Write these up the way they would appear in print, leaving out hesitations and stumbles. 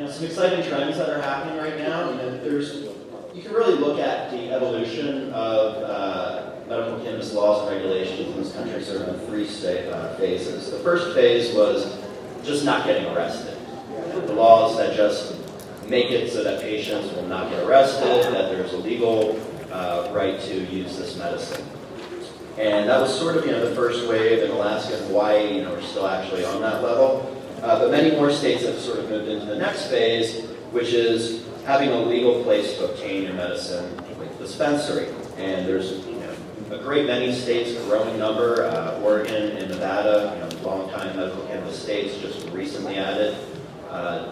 some exciting trends that are happening right now. You can really look at the evolution of medical cannabis laws and regulations in this country sort of in three phases. The first phase was just not getting arrested. The laws that just make it so that patients will not get arrested, that there's a legal right to use this medicine. And that was sort of, the first wave in Alaska and Hawaii, we're still actually on that level. But many more states have sort of moved into the next phase, which is having a legal place to obtain your medicine, like dispensary. And there's, a great many states, a growing number. Oregon and Nevada, long-time medical cannabis states, just recently added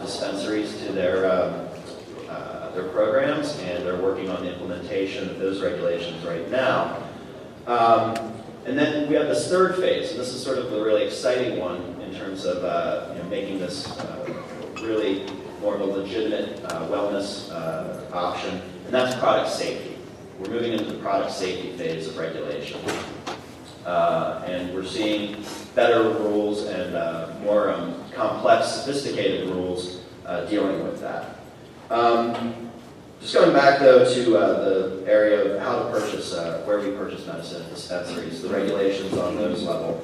dispensaries to their programs, and they're working on the implementation of those regulations right now. And then we have this third phase, and this is sort of the really exciting one in terms of making this really more of a legitimate wellness option, and that's product safety. We're moving into the product safety phase of regulation. And we're seeing better rules and more complex, sophisticated rules dealing with that. Just going back, though, to the area of how to purchase, where we purchase medicine at dispensaries, the regulations on those level.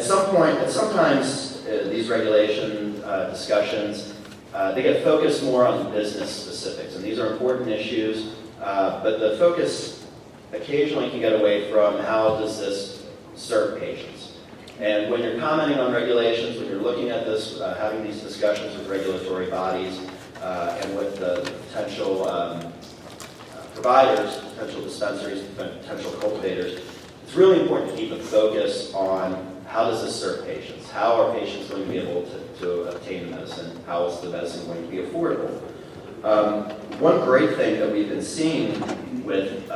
Sometimes these regulation discussions, they get focused more on the business specifics, and these are important issues, but the focus occasionally can get away from how does this serve patients. And when you're commenting on regulations, when you're looking at this, having these discussions with regulatory bodies, and with the potential providers, potential dispensaries, potential cultivators, it's really important to keep a focus on how does this serve patients? How are patients going to be able to obtain medicine? How is the medicine going to be affordable? One great thing that we've been seeing with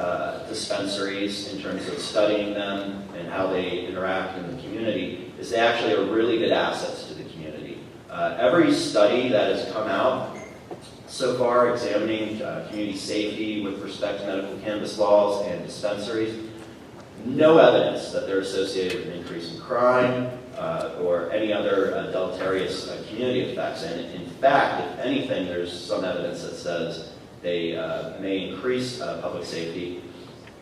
dispensaries in terms of studying them and how they interact in the community is they actually are really good assets to the community. Every study that has come out so far examining community safety with respect to medical cannabis laws and dispensaries, no evidence that they're associated with an increase in crime or any other deleterious community effects. And in fact, if anything, there's some evidence that says they may increase public safety.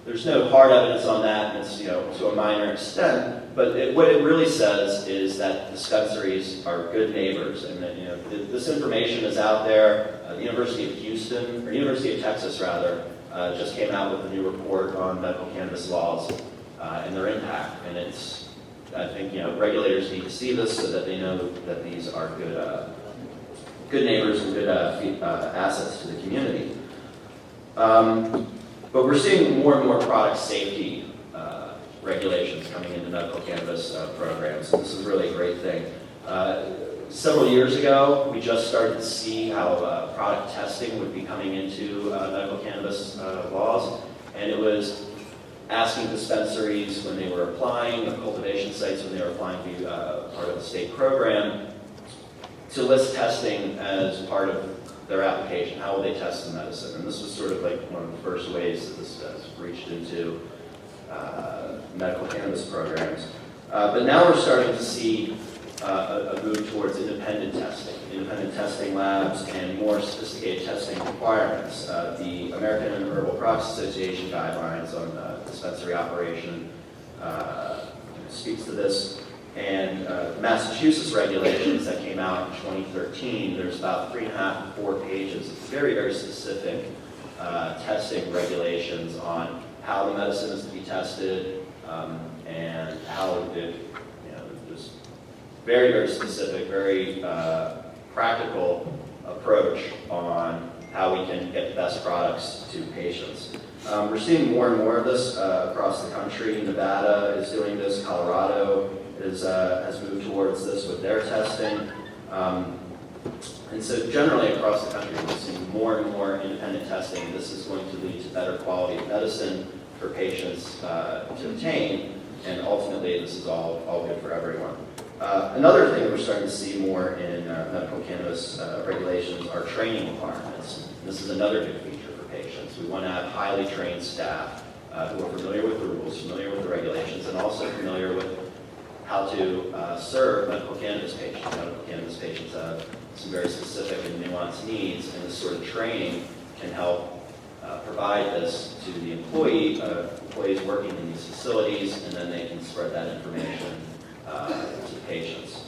There's no hard evidence on that, and it's to a minor extent. But what it really says is that dispensaries are good neighbors, and that this information is out there. The University of Texas rather, just came out with a new report on medical cannabis laws and their impact. And I think regulators need to see this so that they know that these are good neighbors and good assets to the community. But we're seeing more and more product safety regulations coming into medical cannabis programs. And this is really a great thing. Several years ago, we just started to see how product testing would be coming into medical cannabis laws. And it was asking dispensaries when they were applying, or cultivation sites when they were applying to be part of the state program, to list testing as part of their application. How will they test the medicine? And this was sort of like one of the first ways that this has reached into medical cannabis programs. But now we're starting to see a move towards independent testing labs, and more sophisticated testing requirements. The American Herbal Products Association guidelines on dispensary operation speaks to this. And Massachusetts regulations that came out in 2013, there's about 3.5 to 4 pages of very, very specific testing regulations on how the medicine is to be tested and how it, there's very, very specific, very practical approach on how we can get the best products to patients. We're seeing more and more of this across the country. Nevada is doing this. Colorado has moved towards this with their testing. And so generally across the country, we're seeing more and more independent testing. This is going to lead to better quality of medicine for patients to obtain, and ultimately this is all good for everyone. Another thing that we're starting to see more in medical cannabis regulations are training requirements. And this is another good feature for patients. We want to have highly trained staff who are familiar with the rules, familiar with the regulations, and also familiar with how to serve medical cannabis patients. Medical cannabis patients have some very specific and nuanced needs, and this sort of training can help provide this to the employees working in these facilities, and then they can spread that information to the patients.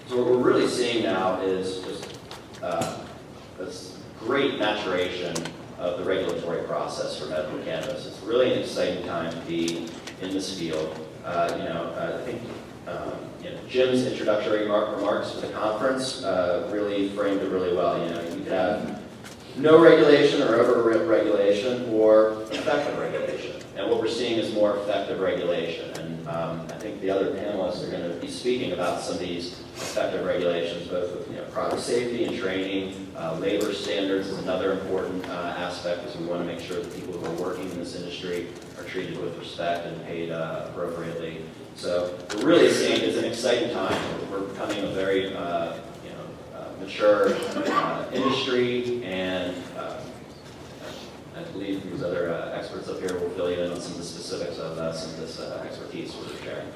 So what we're really seeing now is just this great maturation of the regulatory process for medical cannabis. It's really an exciting time to be in this field. I think Jim's introductory remarks for the conference really framed it really well. You could have no regulation or over-regulation or effective regulation. And what we're seeing is more effective regulation. And I think the other panelists are going to be speaking about some of these effective regulations, both with product safety and training. Labor standards is another important aspect, because we want to make sure that people who are working in this industry are treated with respect and paid appropriately. So we're really seeing it's an exciting time. We're becoming a very mature industry, and I believe these other experts up here will fill you in on some of the specifics of some of this expertise we're sharing.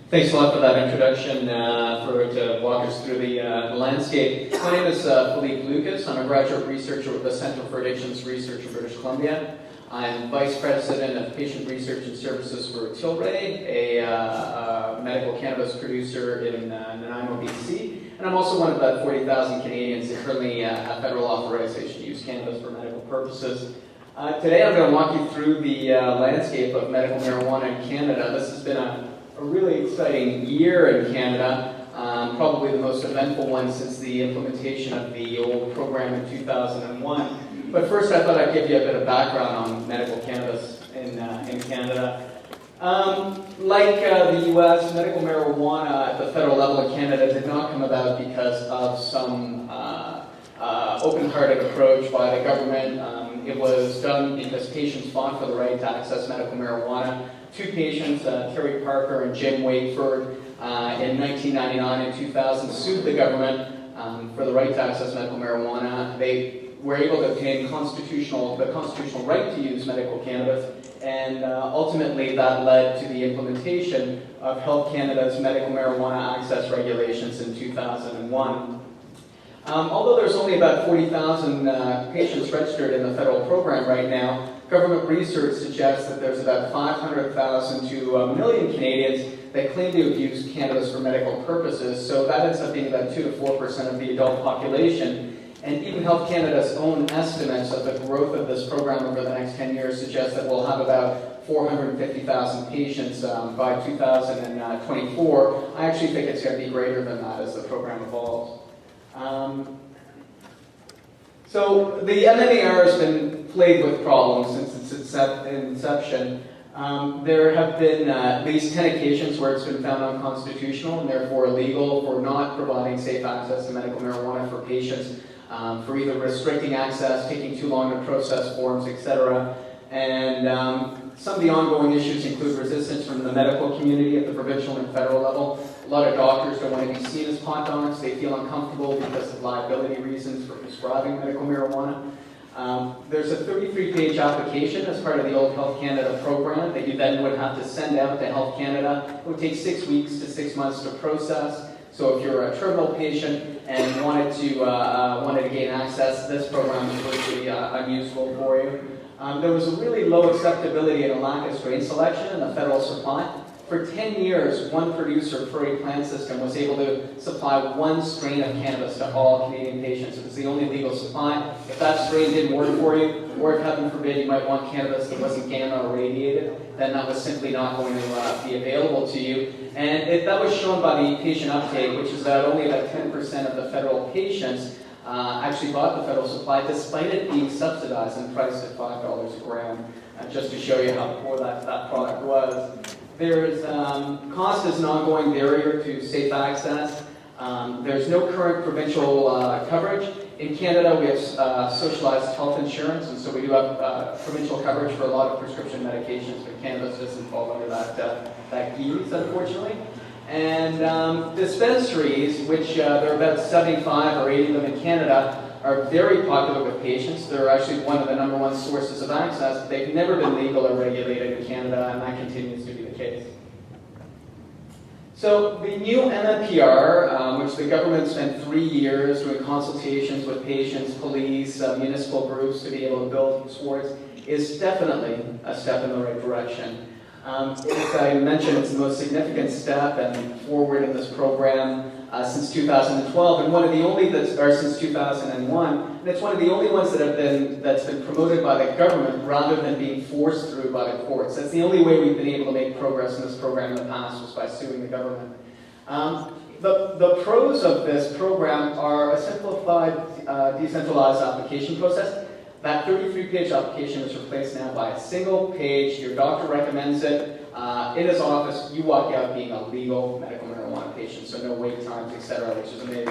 Thanks a lot for that introduction, to walk us through the landscape. My name is Philippe Lucas. I'm a graduate researcher with the Center for Addictions Research in British Columbia. I'm Vice President of Patient Research and Services for Tilray, a medical cannabis producer in Nanaimo, BC. And I'm also one of about 40,000 Canadians that currently have federal authorization to use cannabis for medical purposes. Today I'm going to walk you through the landscape of medical marijuana in Canada. This has been a really exciting year in Canada, probably the most eventful one since the implementation of the old program in 2001. But first, I thought I'd give you a bit of background on medical cannabis in Canada. Like the U.S., medical marijuana at the federal level in Canada did not come about because of some open-hearted approach by the government. It was done because patients fought for the right to access medical marijuana. Two patients, Terry Parker and Jim Wakeford, in 1999 and 2000 sued the government for the right to access medical marijuana. They were able to obtain the constitutional right to use medical cannabis, and ultimately that led to the implementation of Health Canada's medical marijuana access regulations in 2001. Although there's only about 40,000 patients registered in the federal program right now, government research suggests that there's about 500,000 to 1 million Canadians that claim to have used cannabis for medical purposes, so that ends up being about 2 to 4% of the adult population. And even Health Canada's own estimates of the growth of this program over the next 10 years suggest that we'll have about 450,000 patients by 2024. I actually think it's going to be greater than that as the program evolves. So the MMAR has been plagued with problems since its inception. There have been at least 10 occasions where it's been found unconstitutional and therefore illegal for not providing safe access to medical marijuana for patients, for either restricting access, taking too long to process forms, etc. And some of the ongoing issues include resistance from the medical community at the provincial and federal level. A lot of doctors don't want to be seen as pot dogs. They feel uncomfortable because of liability reasons for prescribing medical marijuana. There's a 33-page application as part of the old Health Canada program that you then would have to send out to Health Canada. It would take 6 weeks to 6 months to process. So if you're a terminal patient and wanted to gain access, this program is virtually unusable for you. There was a really low acceptability and a lack of strain selection in the federal supply. For 10 years, one producer for a plan system was able to supply one strain of cannabis to all Canadian patients. It was the only legal supply. If that strain didn't work for you, or if heaven forbid you might want cannabis that wasn't gamma or radiated, then that was simply not going to be available to you. And that was shown by the patient uptake, which is that only about 10% of the federal patients actually bought the federal supply, despite it being subsidized and priced at $5 a gram, just to show you how poor that product was. There's cost is an ongoing barrier to safe access. There's no current provincial coverage. In Canada, we have socialized health insurance, and so we do have provincial coverage for a lot of prescription medications, but cannabis doesn't fall under that guise, unfortunately. And dispensaries, which there are about 75 or 80 of them in Canada, are very popular with patients. They're actually one of the number one sources of access, but they've never been legal or regulated in Canada, and that continues to be the case. So the new MMPR, which the government spent 3 years doing consultations with patients, police, municipal groups to be able to build towards, is definitely a step in the right direction. As I mentioned, it's the most significant step and forward in this program since 2012, and one of the only since 2001, and it's one of the only ones that's been promoted by the government rather than being forced through by the courts. That's the only way we've been able to make progress in this program in the past, was by suing the government. The pros of this program are a simplified, decentralized application process. That 33-page application is replaced now by a single page. Your doctor recommends it. In his office, you walk out being a legal medical marijuana patient, so no wait times, etc., which is amazing.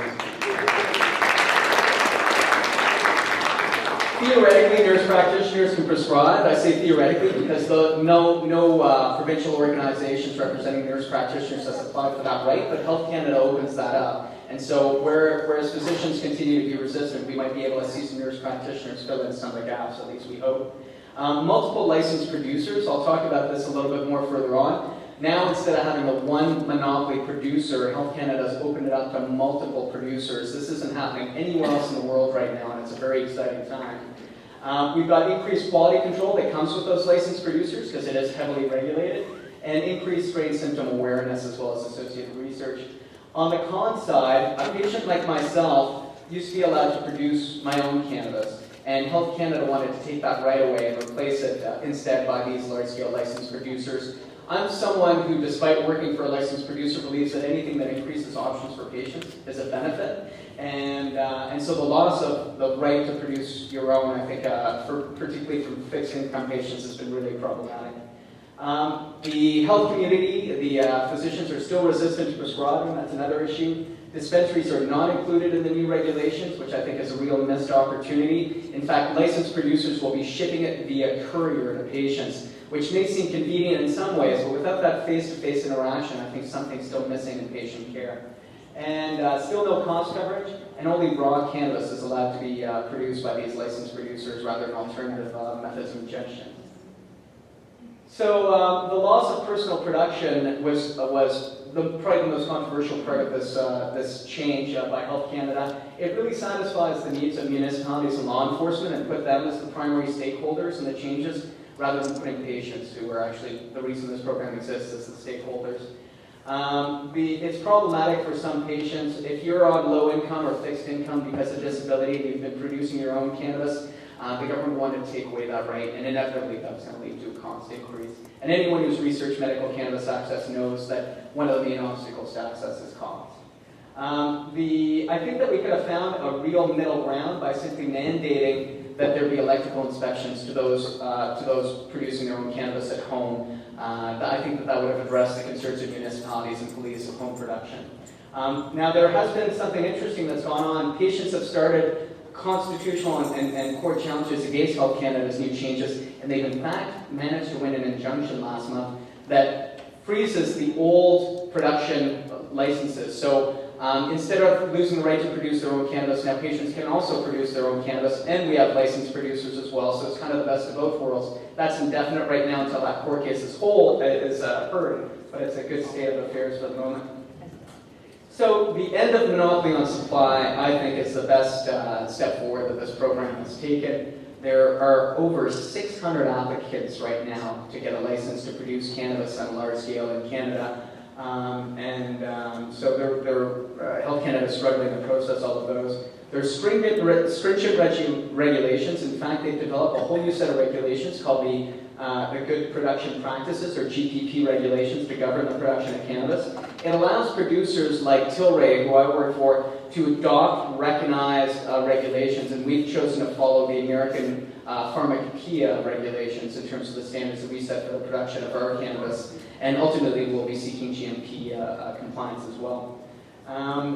Theoretically, nurse practitioners can prescribe. I say theoretically because no provincial organizations representing nurse practitioners has applied for that right, but Health Canada opens that up. And so whereas physicians continue to be resistant, we might be able to see some nurse practitioners fill in some of the gaps, at least we hope. Multiple licensed producers, I'll talk about this a little bit more further on. Now, instead of having a one monopoly producer, Health Canada has opened it up to multiple producers. This isn't happening anywhere else in the world right now, and it's a very exciting time. We've got increased quality control that comes with those licensed producers because it is heavily regulated, and increased strain symptom awareness as well as associated research. On the con side, a patient like myself used to be allowed to produce my own cannabis, and Health Canada wanted to take that right away and replace it instead by these large-scale licensed producers. I'm someone who, despite working for a licensed producer, believes that anything that increases options for patients is a benefit. And so the loss of the right to produce your own, I think, particularly for fixed income patients, has been really problematic. The health community, the physicians are still resistant to prescribing. That's another issue. Dispensaries are not included in the new regulations, which I think is a real missed opportunity. In fact, licensed producers will be shipping it via courier to patients, which may seem convenient in some ways, but without that face-to-face interaction, I think something's still missing in patient care. And still no cost coverage, and only raw cannabis is allowed to be produced by these licensed producers rather than alternative methods of ingestion. So the loss of personal production was probably the most controversial part of this change by Health Canada. It really satisfies the needs of municipalities and law enforcement and put them as the primary stakeholders in the changes rather than putting patients, who are actually the reason this program exists, as the stakeholders. It's problematic for some patients. If you're on low income or fixed income because of disability and you've been producing your own cannabis, the government wanted to take away that right, and inevitably that was going to lead to a cost increase. And anyone who's researched medical cannabis access knows that one of the main obstacles to access is cost. I think that we could have found a real middle ground by simply mandating that there be electrical inspections to those producing their own cannabis at home. I think that would have addressed the concerns of municipalities and police of home production. Now, there has been something interesting that's gone on. Patients have started constitutional and court challenges against Health Canada's new changes, and they've in fact managed to win an injunction last month that freezes the old production licenses. So instead of losing the right to produce their own cannabis, now patients can also produce their own cannabis, and we have licensed producers as well, so it's kind of the best of both worlds. That's indefinite right now until that court case is heard, but it's a good state of affairs for the moment. So the end of monopoly on supply, I think, is the best step forward that this program has taken. There are over 600 applicants right now to get a license to produce cannabis on a large scale in Canada. So Health Canada is struggling to process all of those. There's stringent regulations. In fact, they've developed a whole new set of regulations called the Good Production Practices, or GPP regulations, to govern the production of cannabis. It allows producers like Tilray, who I work for, to adopt recognized regulations, and we've chosen to follow the American Pharmacopoeia regulations in terms of the standards that we set for the production of our cannabis, and ultimately we'll be seeking GMP compliance as well.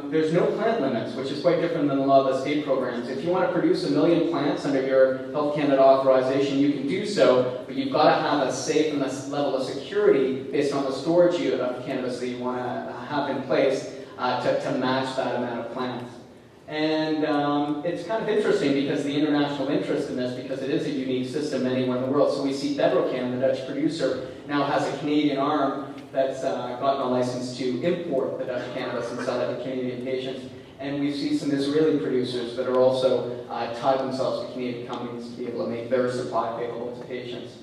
There's no plant limits, which is quite different than a lot of the state programs. If you want to produce 1 million plants under your Health Canada authorization, you can do so, but you've got to have a safe and a level of security based on the storage of cannabis that you want to have in place to match that amount of plants. And it's kind of interesting because the international interest in this, because it is a unique system anywhere in the world. So we see Bedrocan, the Dutch producer, now has a Canadian arm that's gotten a license to import the Dutch cannabis and sell it to Canadian patients. And we see some Israeli producers that are also tied themselves to Canadian companies to be able to make their supply available to patients.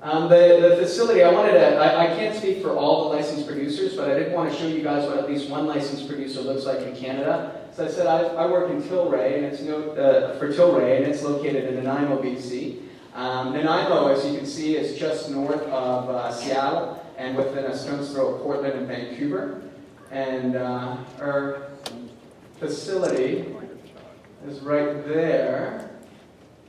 The facility, I can't speak for all the licensed producers, but I did want to show you guys what at least one licensed producer looks like in Canada. So I said I work in Tilray, and it's for Tilray, and it's located in Nanaimo, BC. Nanaimo, as you can see, is just north of Seattle, and within a stone's throw of Portland and Vancouver. And our facility is right there.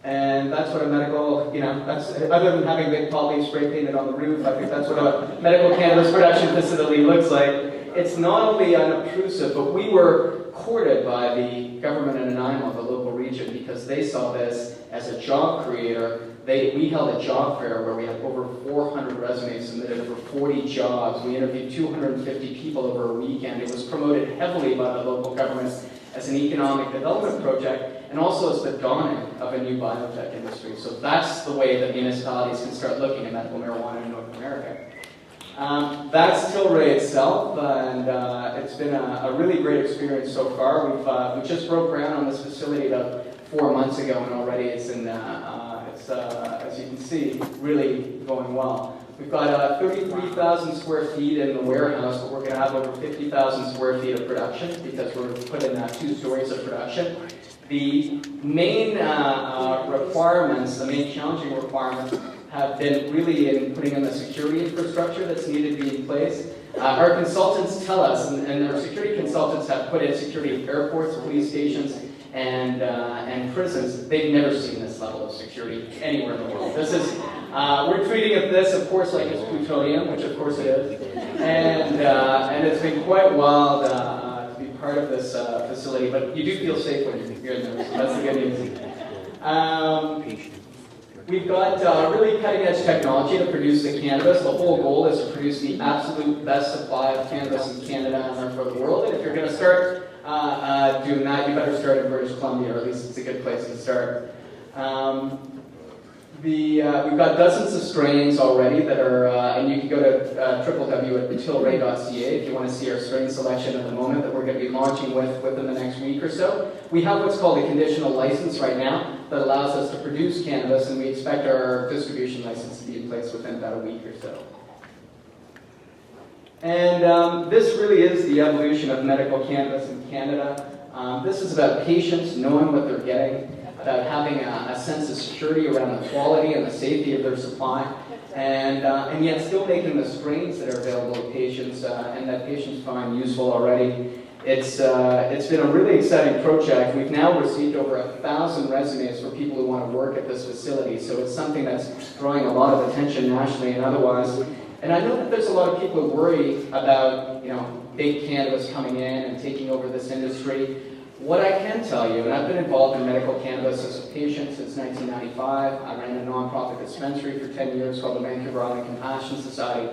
And that's what a medical, that's, other than having big poly spray painted on the roof, I think that's what a medical cannabis production facility looks like. It's not only unobtrusive, but we were courted by the government in Nanaimo, the local region, because they saw this as a job creator. We held a job fair where we had over 400 resumes submitted, over 40 jobs. We interviewed 250 people over a weekend. It was promoted heavily by the local governments as an economic development project, and also as the dawning of a new biotech industry. So that's the way that municipalities can start looking at medical marijuana in North America. That's Tilray itself, and it's been a really great experience so far. We just broke ground on this facility about 4 months ago, and already it's as you can see, really going well. We've got 33,000 square feet in the warehouse, but we're going to have over 50,000 square feet of production because we're putting 2 stories of production. The main requirements, the main challenging requirements, have been really in putting in the security infrastructure that's needed to be in place. Our consultants tell us, and our security consultants have put in security at airports, police stations, and prisons. They've never seen this level of security anywhere in the world. This is, we're treating this, of course, like it's plutonium, which of course it is, and it's been quite wild to be part of this facility. But you do feel safe when you're in there, so that's the good news. We've got really cutting-edge technology to produce the cannabis. The whole goal is to produce the absolute best supply of cannabis in Canada and therefore the world. And if you're going to start doing that, you better start in British Columbia, or at least it's a good place to start. We've got dozens of strains already that are, and you can go to www.tilray.ca if you want to see our strain selection at the moment that we're going to be launching within the next week or so. We have what's called a conditional license right now that allows us to produce cannabis, and we expect our distribution license to be in place within about a week or so. And this really is the evolution of medical cannabis in Canada. This is about patients knowing what they're getting, about having a sense of security around the quality and the safety of their supply, and yet still making the strains that are available to patients and that patients find useful already. It's been a really exciting project. We've now received over 1,000 resumes for people who want to work at this facility, so it's something that's drawing a lot of attention nationally and otherwise. And I know that there's a lot of people who worry about, big cannabis coming in and taking over this industry. What I can tell you, and I've been involved in medical cannabis as a patient since 1995. I ran a nonprofit dispensary for 10 years called the Vancouver Island Compassion Society.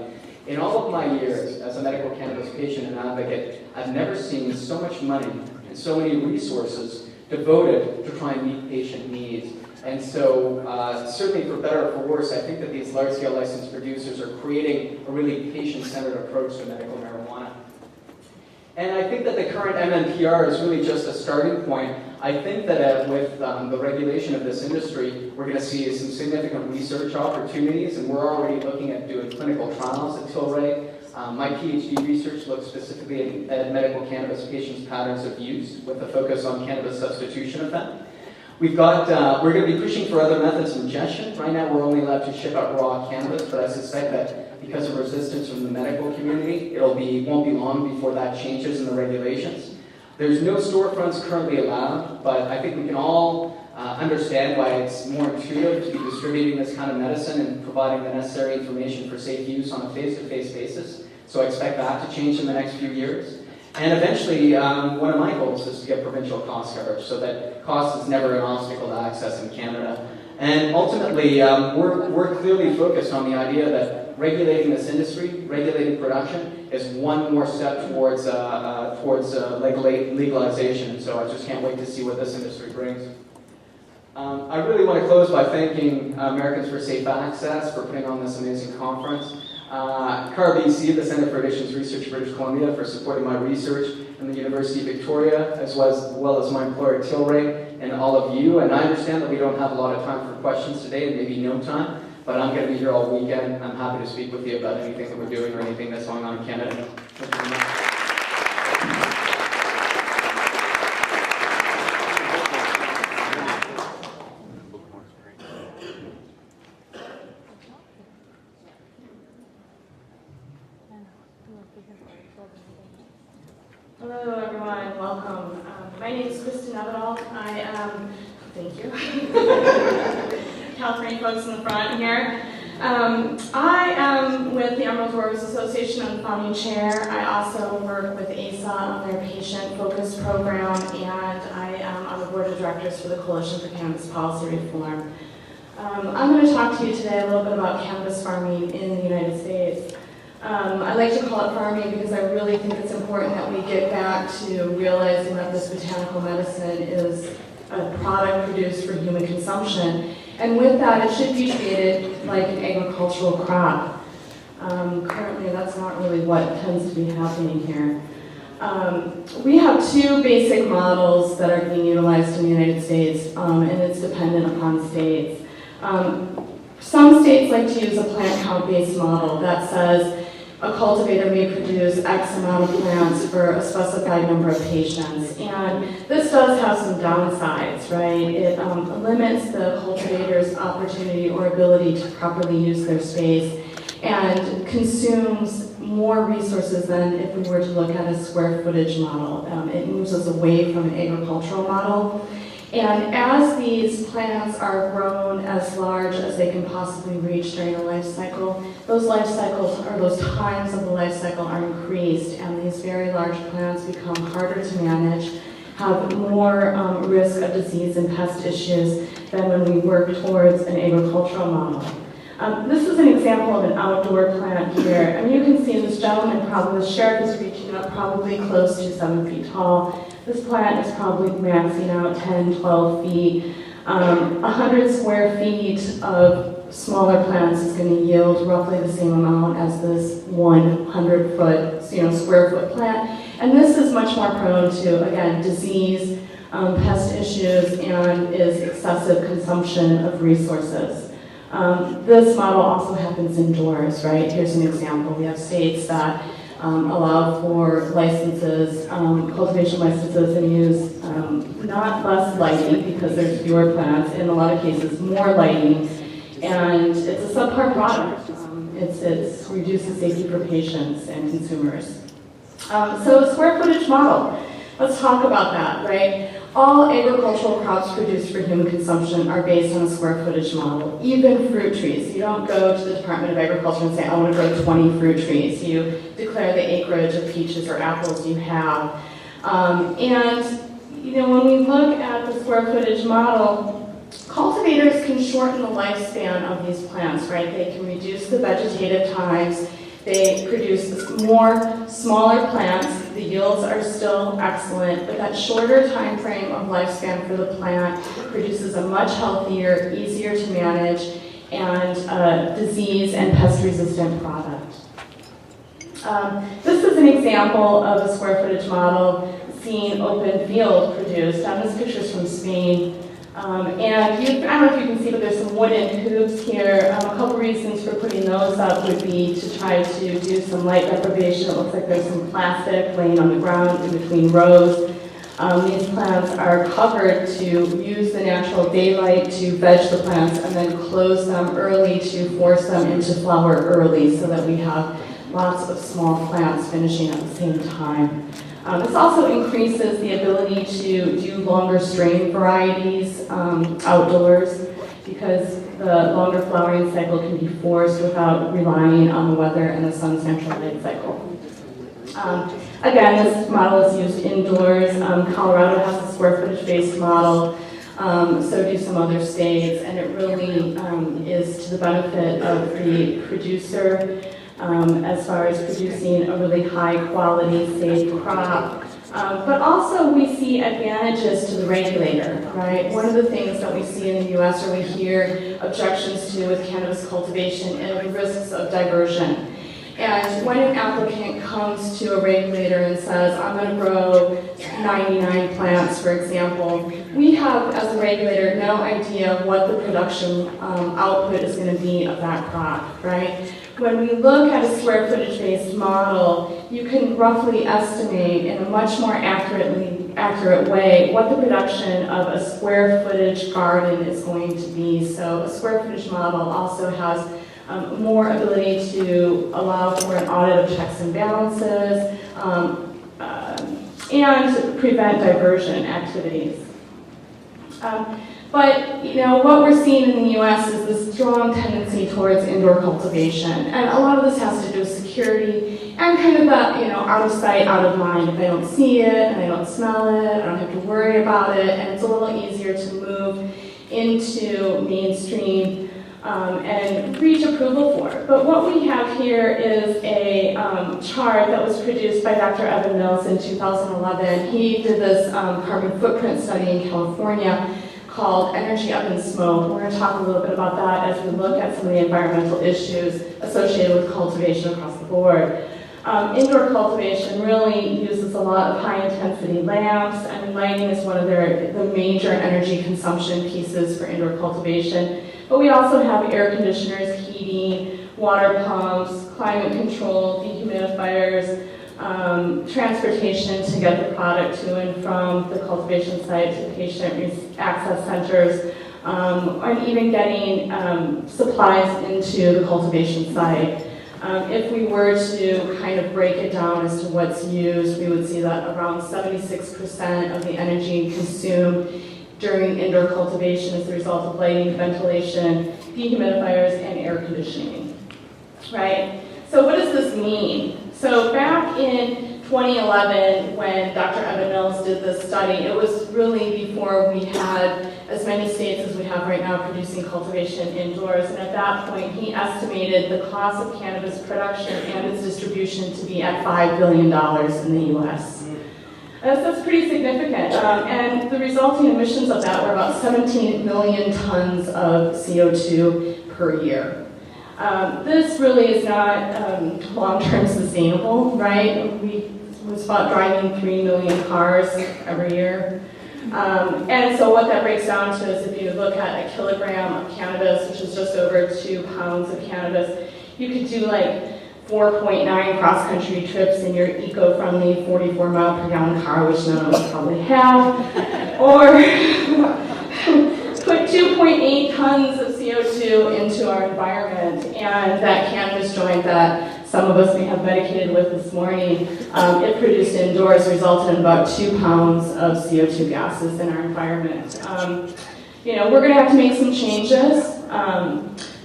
In all of my years as a medical cannabis patient and advocate, I've never seen so much money and so many resources devoted to try and meet patient needs. And so, certainly for better or for worse, I think that these large-scale licensed producers are creating a really patient-centered approach to medical marijuana. And I think that the current MMPR is really just a starting point. I think that with the regulation of this industry, we're going to see some significant research opportunities, and we're already looking at doing clinical trials at Tilray. My PhD research looks specifically at medical cannabis patients' patterns of use with a focus on cannabis substitution effect. We're going to be pushing for other methods of ingestion. Right now we're only allowed to ship out raw cannabis, but I suspect that because of resistance from the medical community, won't be long before that changes in the regulations. There's no storefronts currently allowed, but I think we can all understand why it's more intuitive to be distributing this kind of medicine and providing the necessary information for safe use on a face-to-face basis. So I expect that to change in the next few years. And eventually, one of my goals is to get provincial cost coverage so that cost is never an obstacle to access in Canada. And ultimately, we're clearly focused on the idea that regulating this industry, regulating production, is one more step towards legalization. So I just can't wait to see what this industry brings. I really want to close by thanking Americans for Safe Access for putting on this amazing conference. CARBC, the Center for Addictions Research in British Columbia, for supporting my research, and the University of Victoria, as well as my employer Tilray, and all of you. And I understand that we don't have a lot of time for questions today, and maybe no time, but I'm going to be here all weekend. I'm happy to speak with you about anything that we're doing or anything that's going on in Canada. Thank you very much. Hello, everyone. Welcome. My name is Kristen Nevedal. I am, thank you, California folks in the front here. I am with the Emerald Growers Association. I'm the founding chair. I also work with ASA on their patient-focused program, and I am on the board of directors for the Coalition for Cannabis Policy Reform. I'm going to talk to you today a little bit about cannabis farming in the United States. I like to call it farming because I really think it's important that we get back to realizing that this botanical medicine is a product produced for human consumption. And with that, it should be treated like an agricultural crop. Currently, that's not really what tends to be happening here. We have two basic models that are being utilized in the United States, and it's dependent upon states. Some states like to use a plant count-based model that says a cultivator may produce X amount of plants for a specified number of patients. And this does have some downsides, right? It limits the cultivator's opportunity or ability to properly use their space and consumes more resources than if we were to look at a square footage model. It moves us away from an agricultural model. And as these plants are grown as large as they can possibly reach during a life cycle, those life cycles, or those times of the life cycle, are increased, and these very large plants become harder to manage, have more risk of disease and pest issues than when we work towards an agricultural model. This is an example of an outdoor plant here. And you can see this gentleman, probably the sheriff, is reaching up probably close to 7 feet tall. This plant is probably maxing out 10, 12 feet. 100 square feet of smaller plants is going to yield roughly the same amount as this 100-foot, square foot plant. And this is much more prone to, again, disease, pest issues, and is excessive consumption of resources. This model also happens indoors, right? Here's an example. We have states that allow for licenses, cultivation licenses, and use not less lighting because there's fewer plants, in a lot of cases more lighting, and it's a subpar product. It reduces safety for patients and consumers. So square footage model, let's talk about that, right? All agricultural crops produced for human consumption are based on a square footage model, even fruit trees. You don't go to the Department of Agriculture and say, I want to grow 20 fruit trees. You declare the acreage of peaches or apples you have. When we look at the square footage model, cultivators can shorten the lifespan of these plants, right? They can reduce the vegetative times. They produce more smaller plants. The yields are still excellent, but that shorter time frame of lifespan for the plant produces a much healthier, easier to manage, and disease and pest-resistant product. This is an example of a square footage model seeing open field produced. This picture is from Spain. I don't know if you can see, but there's some wooden hoops here. A couple reasons for putting those up would be to try to do some light deprivation. It looks like there's some plastic laying on the ground in between rows. These plants are covered to use the natural daylight to veg the plants and then close them early to force them into flower early so that we have lots of small plants finishing at the same time. This also increases the ability to do longer strain varieties outdoors because the longer flowering cycle can be forced without relying on the weather and the sun's natural light cycle. Again, this model is used indoors. Colorado has a square footage based model. So do some other states, and it really is to the benefit of the producer as far as producing a really high quality, safe crop. But also we see advantages to the regulator, right? One of the things that we see in the US or we hear objections to with cannabis cultivation is the risks of diversion. And when an applicant comes to a regulator and says, I'm going to grow 99 plants, for example, we have, as a regulator, no idea what the production output is going to be of that crop, right? When we look at a square footage-based model, you can roughly estimate in a much more accurate way what the production of a square footage garden is going to be. So a square footage model also has more ability to allow for an audit of checks and balances and prevent diversion activities. But what we're seeing in the U.S. is this strong tendency towards indoor cultivation, and a lot of this has to do with security and kind of that out of sight, out of mind. If I don't see it and I don't smell it, I don't have to worry about it, and it's a little easier to move into mainstream and reach approval for. But what we have here is a chart that was produced by Dr. Evan Mills in 2011. He did this carbon footprint study in California called Energy Up in Smoke. We're going to talk a little bit about that as we look at some of the environmental issues associated with cultivation across the board. Indoor cultivation really uses a lot of high-intensity lamps, and lighting is one of the major energy consumption pieces for indoor cultivation. But we also have air conditioners, heating, water pumps, climate control, dehumidifiers, transportation to get the product to and from the cultivation site to patient access centers, and even getting supplies into the cultivation site. If we were to kind of break it down as to what's used, we would see that around 76% of the energy consumed during indoor cultivation is the result of lighting, ventilation, dehumidifiers, and air conditioning, right? So what does this mean? So back in 2011, when Dr. Evan Mills did this study, it was really before we had as many states as we have right now producing cultivation indoors. And at that point, he estimated the cost of cannabis production and its distribution to be at $5 billion in the U.S. That's pretty significant. And the resulting emissions of that were about 17 million tons of CO2 per year. This really is not long-term sustainable, right? We spot driving 3 million cars every year. And so what that breaks down to is if you look at a kilogram of cannabis, which is just over 2 pounds of cannabis, you could do like 4.9 cross-country trips in your eco-friendly 44-mile-per-gallon car, which none of us probably have, or put 2.8 tons of CO2 into our environment. And that cannabis joint that some of us may have medicated with this morning, it produced indoors resulted in about 2 pounds of CO2 gases in our environment. We're going to have to make some changes.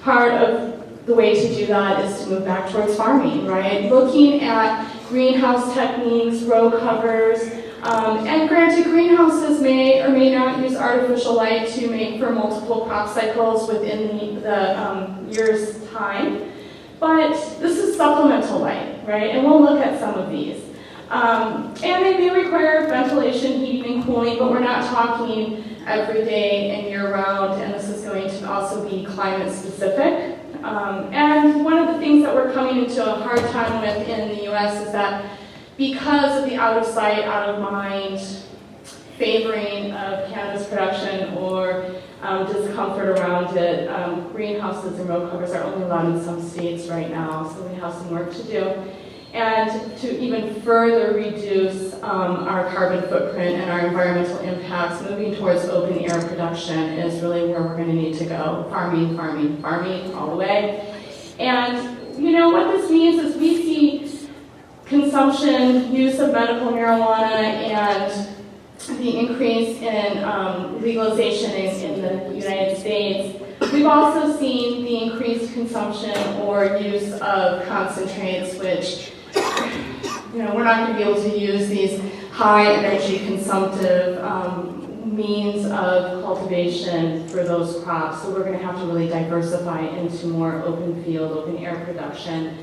Part of the way to do that is to move back towards farming, right? Looking at greenhouse techniques, row covers, and granted, greenhouses may or may not use artificial light to make for multiple crop cycles within the year's time. But this is supplemental light, right? And we'll look at some of these. And they may require ventilation, heating, and cooling, but we're not talking every day and year-round, and this is going to also be climate-specific. And one of the things that we're coming into a hard time with in the U.S. is that because of the out-of-sight, out-of-mind favoring of cannabis production or discomfort around it, greenhouses and row covers are only allowed in some states right now, so we have some work to do. And to even further reduce our carbon footprint and our environmental impacts, moving towards open air production is really where we're going to need to go. Farming, farming, farming all the way. And what this means is we see consumption, use of medical marijuana, and the increase in legalization in the United States. We've also seen the increased consumption or use of concentrates, which we're not going to be able to use these high energy consumptive means of cultivation for those crops, so we're going to have to really diversify into more open field, open air production.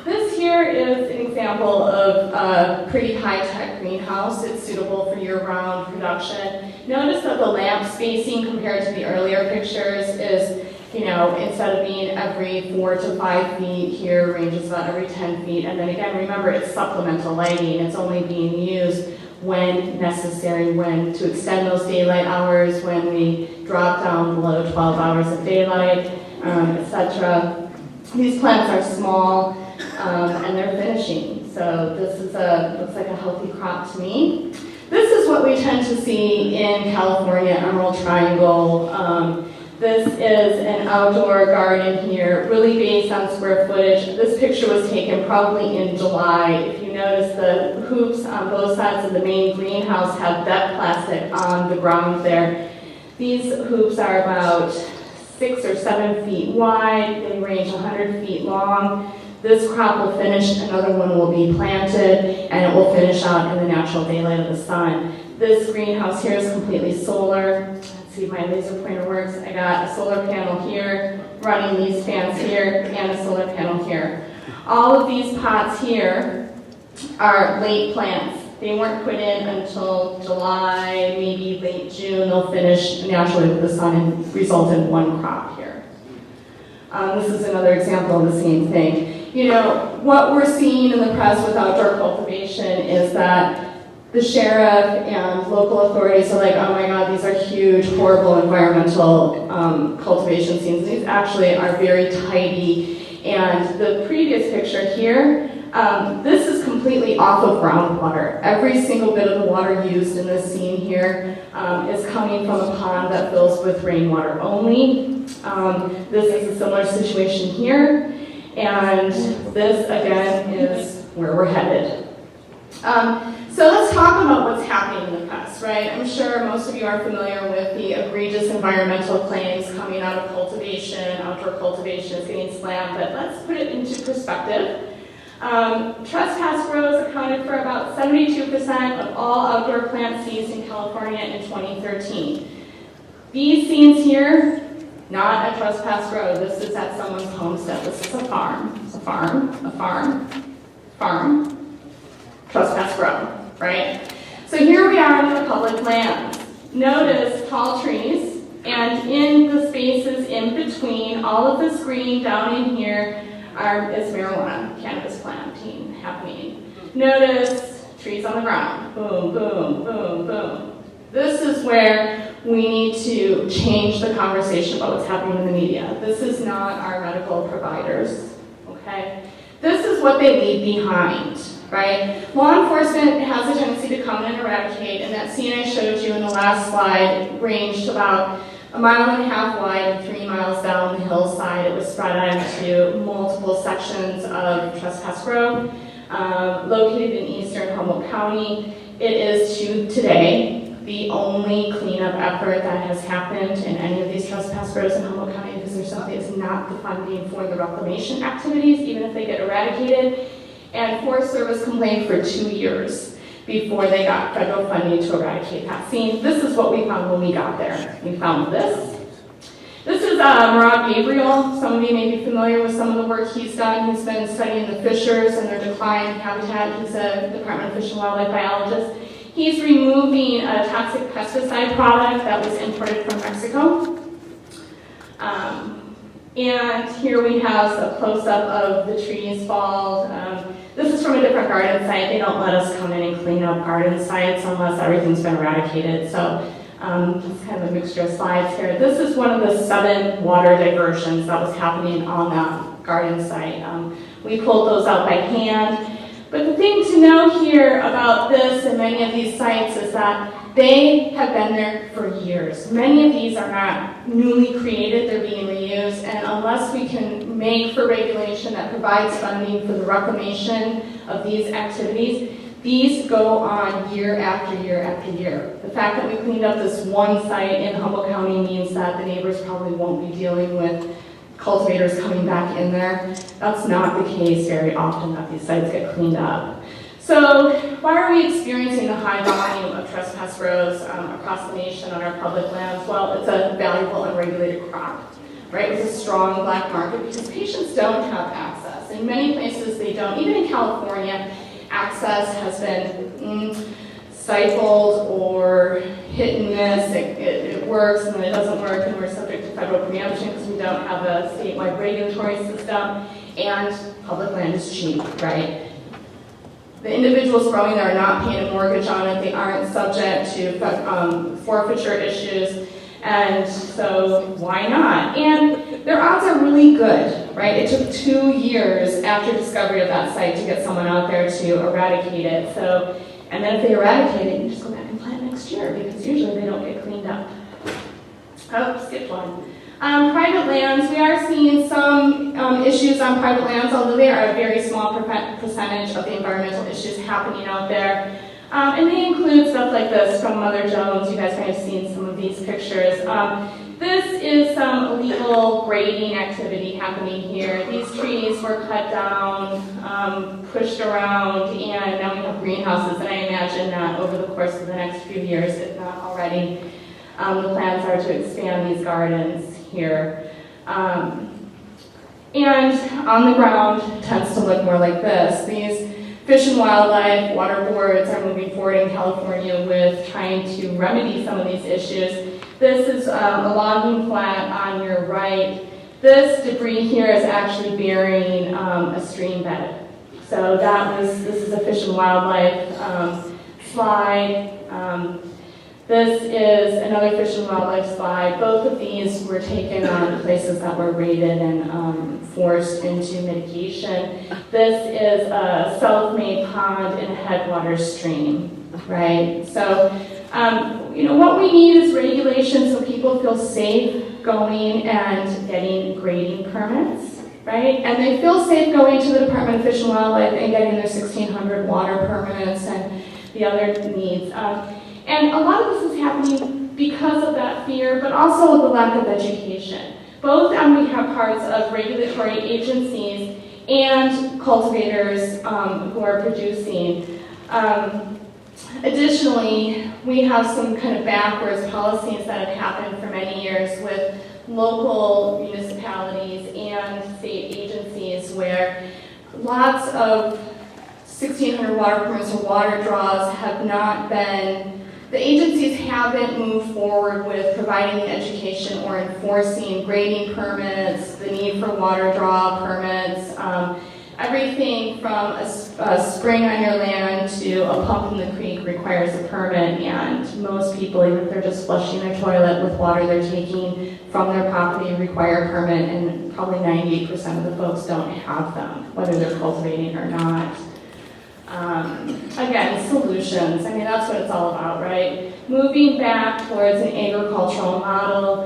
This here is an example of a pretty high-tech greenhouse. It's suitable for year-round production. Notice that the lamp spacing compared to the earlier pictures is, instead of being every 4 to 5 feet, here ranges about every 10 feet. And then again, remember, it's supplemental lighting. It's only being used when necessary, when to extend those daylight hours, when we drop down below 12 hours of daylight, etc. These plants are small, and they're finishing. So this is looks like a healthy crop to me. This is what we tend to see in California, Emerald Triangle. This is an outdoor garden here, really based on square footage. This picture was taken probably in July. If you notice, the hoops on both sides of the main greenhouse have deck plastic on the ground there. These hoops are about 6 or 7 feet wide. They range 100 feet long. This crop will finish, another one will be planted, and it will finish out in the natural daylight of the sun. This greenhouse here is completely solar. Let's see if my laser pointer works. I got a solar panel here, running these fans here, and a solar panel here. All of these pots here are late plants. They weren't put in until July, maybe late June. They'll finish naturally with the sun and result in one crop here. This is another example of the same thing. What we're seeing in the press with outdoor cultivation is that the sheriff and local authorities are like, oh my God, these are huge, horrible environmental cultivation scenes. These actually are very tidy. And the previous picture here, this is completely off of groundwater. Every single bit of the water used in this scene here is coming from a pond that fills with rainwater only. This is a similar situation here. And this, again, is where we're headed. So let's talk about what's happening in the press, right? I'm sure most of you are familiar with the egregious environmental claims coming out of cultivation. Outdoor cultivation is getting slammed, but let's put it into perspective. Trespass grows accounted for about 72% of all outdoor plant seeds in California in 2013. These scenes here, not a trespass grow. This is at someone's homestead. This is a farm. Trespass grow, right? So here we are in the public land. Notice tall trees, and in the spaces in between, all of this green down in here is marijuana, cannabis planting happening. Notice trees on the ground. Boom, boom, boom, boom. This is where we need to change the conversation about what's happening in the media. This is not our medical providers, okay? This is what they leave behind, right? Law enforcement has a tendency to come in and eradicate, and that scene I showed you in the last slide ranged about 1.5 miles wide and 3 miles down the hillside. It was spread out into multiple sections of Trespass Road, located in eastern Humboldt County. It is to today the only cleanup effort that has happened in any of these trespass roads in Humboldt County, because there simply is not the funding for the reclamation activities, even if they get eradicated. And Forest Service complained for 2 years before they got federal funding to eradicate that scene. This is what we found when we got there. We found this. This is Murad Gabriel. Some of you may be familiar with some of the work he's done. He's been studying the fishers and their decline in habitat. He's a Department of Fish and Wildlife biologist. He's removing a toxic pesticide product that was imported from Mexico. And here we have a close-up of the trees fall. This is from a different garden site. They don't let us come in and clean up garden sites unless everything's been eradicated. So it's kind of a mixture of slides here. This is one of the 7 water diversions that was happening on that garden site. We pulled those out by hand. But the thing to know here about this and many of these sites is that they have been there for years. Many of these are not newly created, they're being reused, and unless we can make for regulation that provides funding for the reclamation of these activities, these go on year after year after year. The fact that we cleaned up this one site in Humboldt County means that the neighbors probably won't be dealing with cultivators coming back in there. That's not the case very often that these sites get cleaned up. So why are we experiencing the high volume of trespass grows across the nation on our public lands? Well, it's a valuable unregulated crop, right? It's a strong black market because patients don't have access. In many places they don't. Even in California, access has been stifled or hit and miss. It works and then it doesn't work, and we're subject to federal preemption because we don't have a statewide regulatory system, and public land is cheap, right? The individuals growing there are not paying a mortgage on it. They aren't subject to forfeiture issues, and so why not? And their odds are really good, right? It took 2 years after discovery of that site to get someone out there to eradicate it. So, and then if they eradicate it, you just go back and plant next year because usually they don't get cleaned up. Oh, skipped one. Private lands, we are seeing some issues on private lands, although they are a very small percentage of the environmental issues happening out there. And they include stuff like this from Mother Jones. You guys might have seen some of these pictures. This is some illegal grading activity happening here. These trees were cut down, pushed around, and now we have greenhouses. And I imagine that over the course of the next few years, if not already, the plans are to expand these gardens here. And on the ground, it tends to look more like this. These Fish and Wildlife water boards are moving forward in California with trying to remedy some of these issues. This is a logging flat on your right. This debris here is actually burying a stream bed. So this is a Fish and Wildlife slide. This is another Fish and Wildlife slide. Both of these were taken on places that were raided and forced into mitigation. This is a self-made pond in a headwater stream, right? So, what we need is regulation so people feel safe going and getting grading permits, right? And they feel safe going to the Department of Fish and Wildlife and getting their 1,600 water permits and the other needs. And a lot of this is happening because of that fear, but also the lack of education. Both on behalf parts of regulatory agencies and cultivators who are producing. Additionally, we have some kind of backwards policies that have happened for many years with local municipalities and state agencies where lots of 1,600 water permits or water draws have not been. The agencies haven't moved forward with providing the education or enforcing grading permits, the need for water draw permits, everything from a spring on your land to a pump in the creek requires a permit, and most people, even if they're just flushing their toilet with water they're taking from their property, require a permit, and probably 98% of the folks don't have them, whether they're cultivating or not. Again, solutions. I mean, that's what it's all about, right? Moving back towards an agricultural model.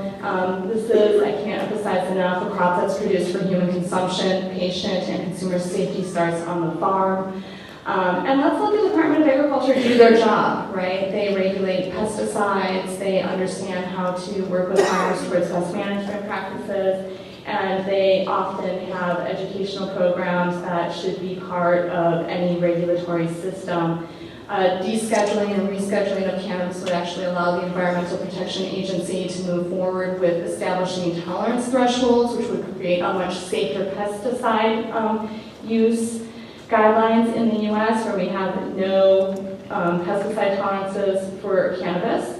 This is, I can't emphasize enough, a crop that's produced for human consumption. Patient and consumer safety starts on the farm. And let's let the Department of Agriculture do their job, right? They regulate pesticides. They understand how to work with farmers towards pest management practices. And they often have educational programs that should be part of any regulatory system. Descheduling and rescheduling of cannabis would actually allow the Environmental Protection Agency to move forward with establishing tolerance thresholds, which would create a much safer pesticide use guidelines in the U.S., where we have no pesticide tolerances for cannabis.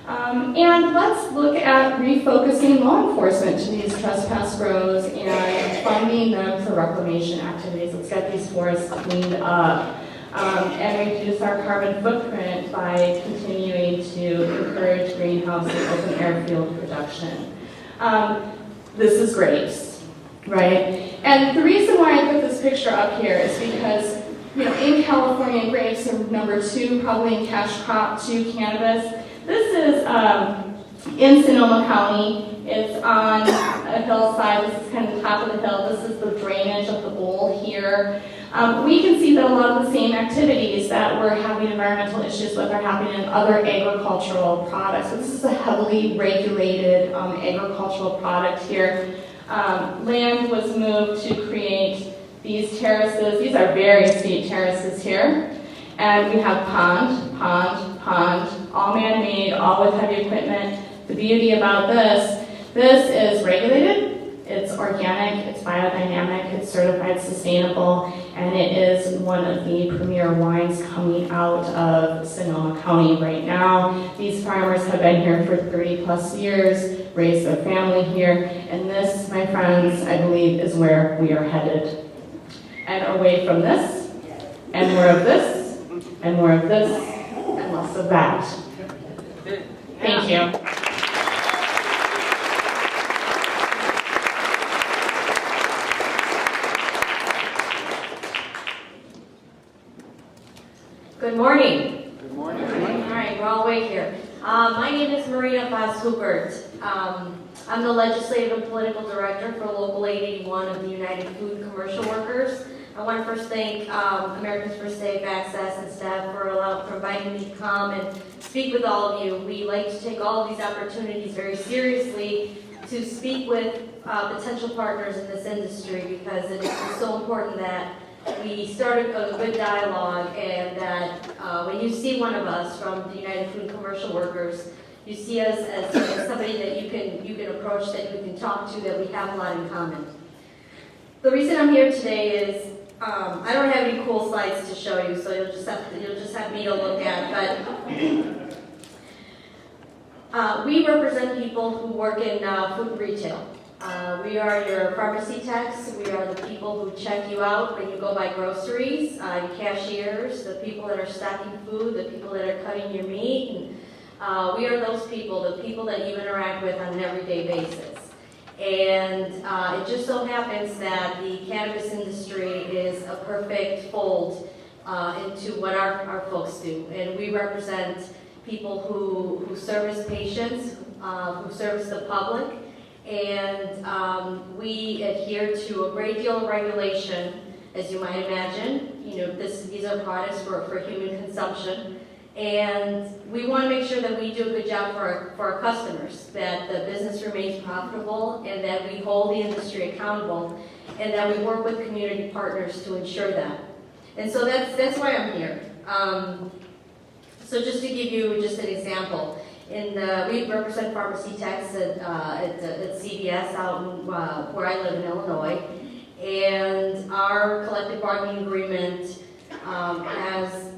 And let's look at refocusing law enforcement to these trespass grows and funding them for reclamation activities. Let's get these forests cleaned up and reduce our carbon footprint by continuing to encourage greenhouse and open air field production. This is grapes, right? And the reason why I put this picture up here is because, in California, grapes are number 2, probably in cash crop to cannabis. This is in Sonoma County. It's on a hillside. This is kind of the top of the hill. This is the drainage of the bowl here. We can see that a lot of the same activities that we're having environmental issues with are happening in other agricultural products. So this is a heavily regulated agricultural product here. Land was moved to create these terraces. These are very steep terraces here. And we have pond, all man-made, all with heavy equipment. The beauty about this is regulated, it's organic, it's biodynamic, it's certified sustainable, and it is one of the premier wines coming out of Sonoma County right now. These farmers have been here for 30 plus years, raised their family here, and this, my friends, I believe is where we are headed. And away from this, and more of this, and more of this, and less of that. Thank you. Good morning. Good morning. All right, we're all awake here. My name is Marina Foss-Hubert. I'm the Legislative and Political Director for Local 881 of the United Food Commercial Workers. I want to first thank Americans for Safe Access and staff for inviting me to come and speak with all of you. We like to take all of these opportunities very seriously to speak with potential partners in this industry, because it is so important that we start a good dialogue, and that when you see one of us from the United Food Commercial Workers, you see us as somebody that you can approach, that you can talk to, that we have a lot in common. The reason I'm here today is I don't have any cool slides to show you, so you'll just have me to look at. But we represent people who work in food retail. We are your pharmacy techs. We are the people who check you out when you go buy groceries, cashiers, the people that are stocking food, the people that are cutting your meat. And, we are those people, the people that you interact with on an everyday basis. And it just so happens that the cannabis industry is a perfect fold into what our folks do. And we represent people who service patients, who service the public. And we adhere to a great deal of regulation, as you might imagine. You know, these are products for human consumption. And we want to make sure that we do a good job for our customers, that the business remains profitable, and that we hold the industry accountable, and that we work with community partners to ensure that. And so that's why I'm here. So just to give you just an example, we represent pharmacy techs at CVS out in, where I live in Illinois, and our collective bargaining agreement has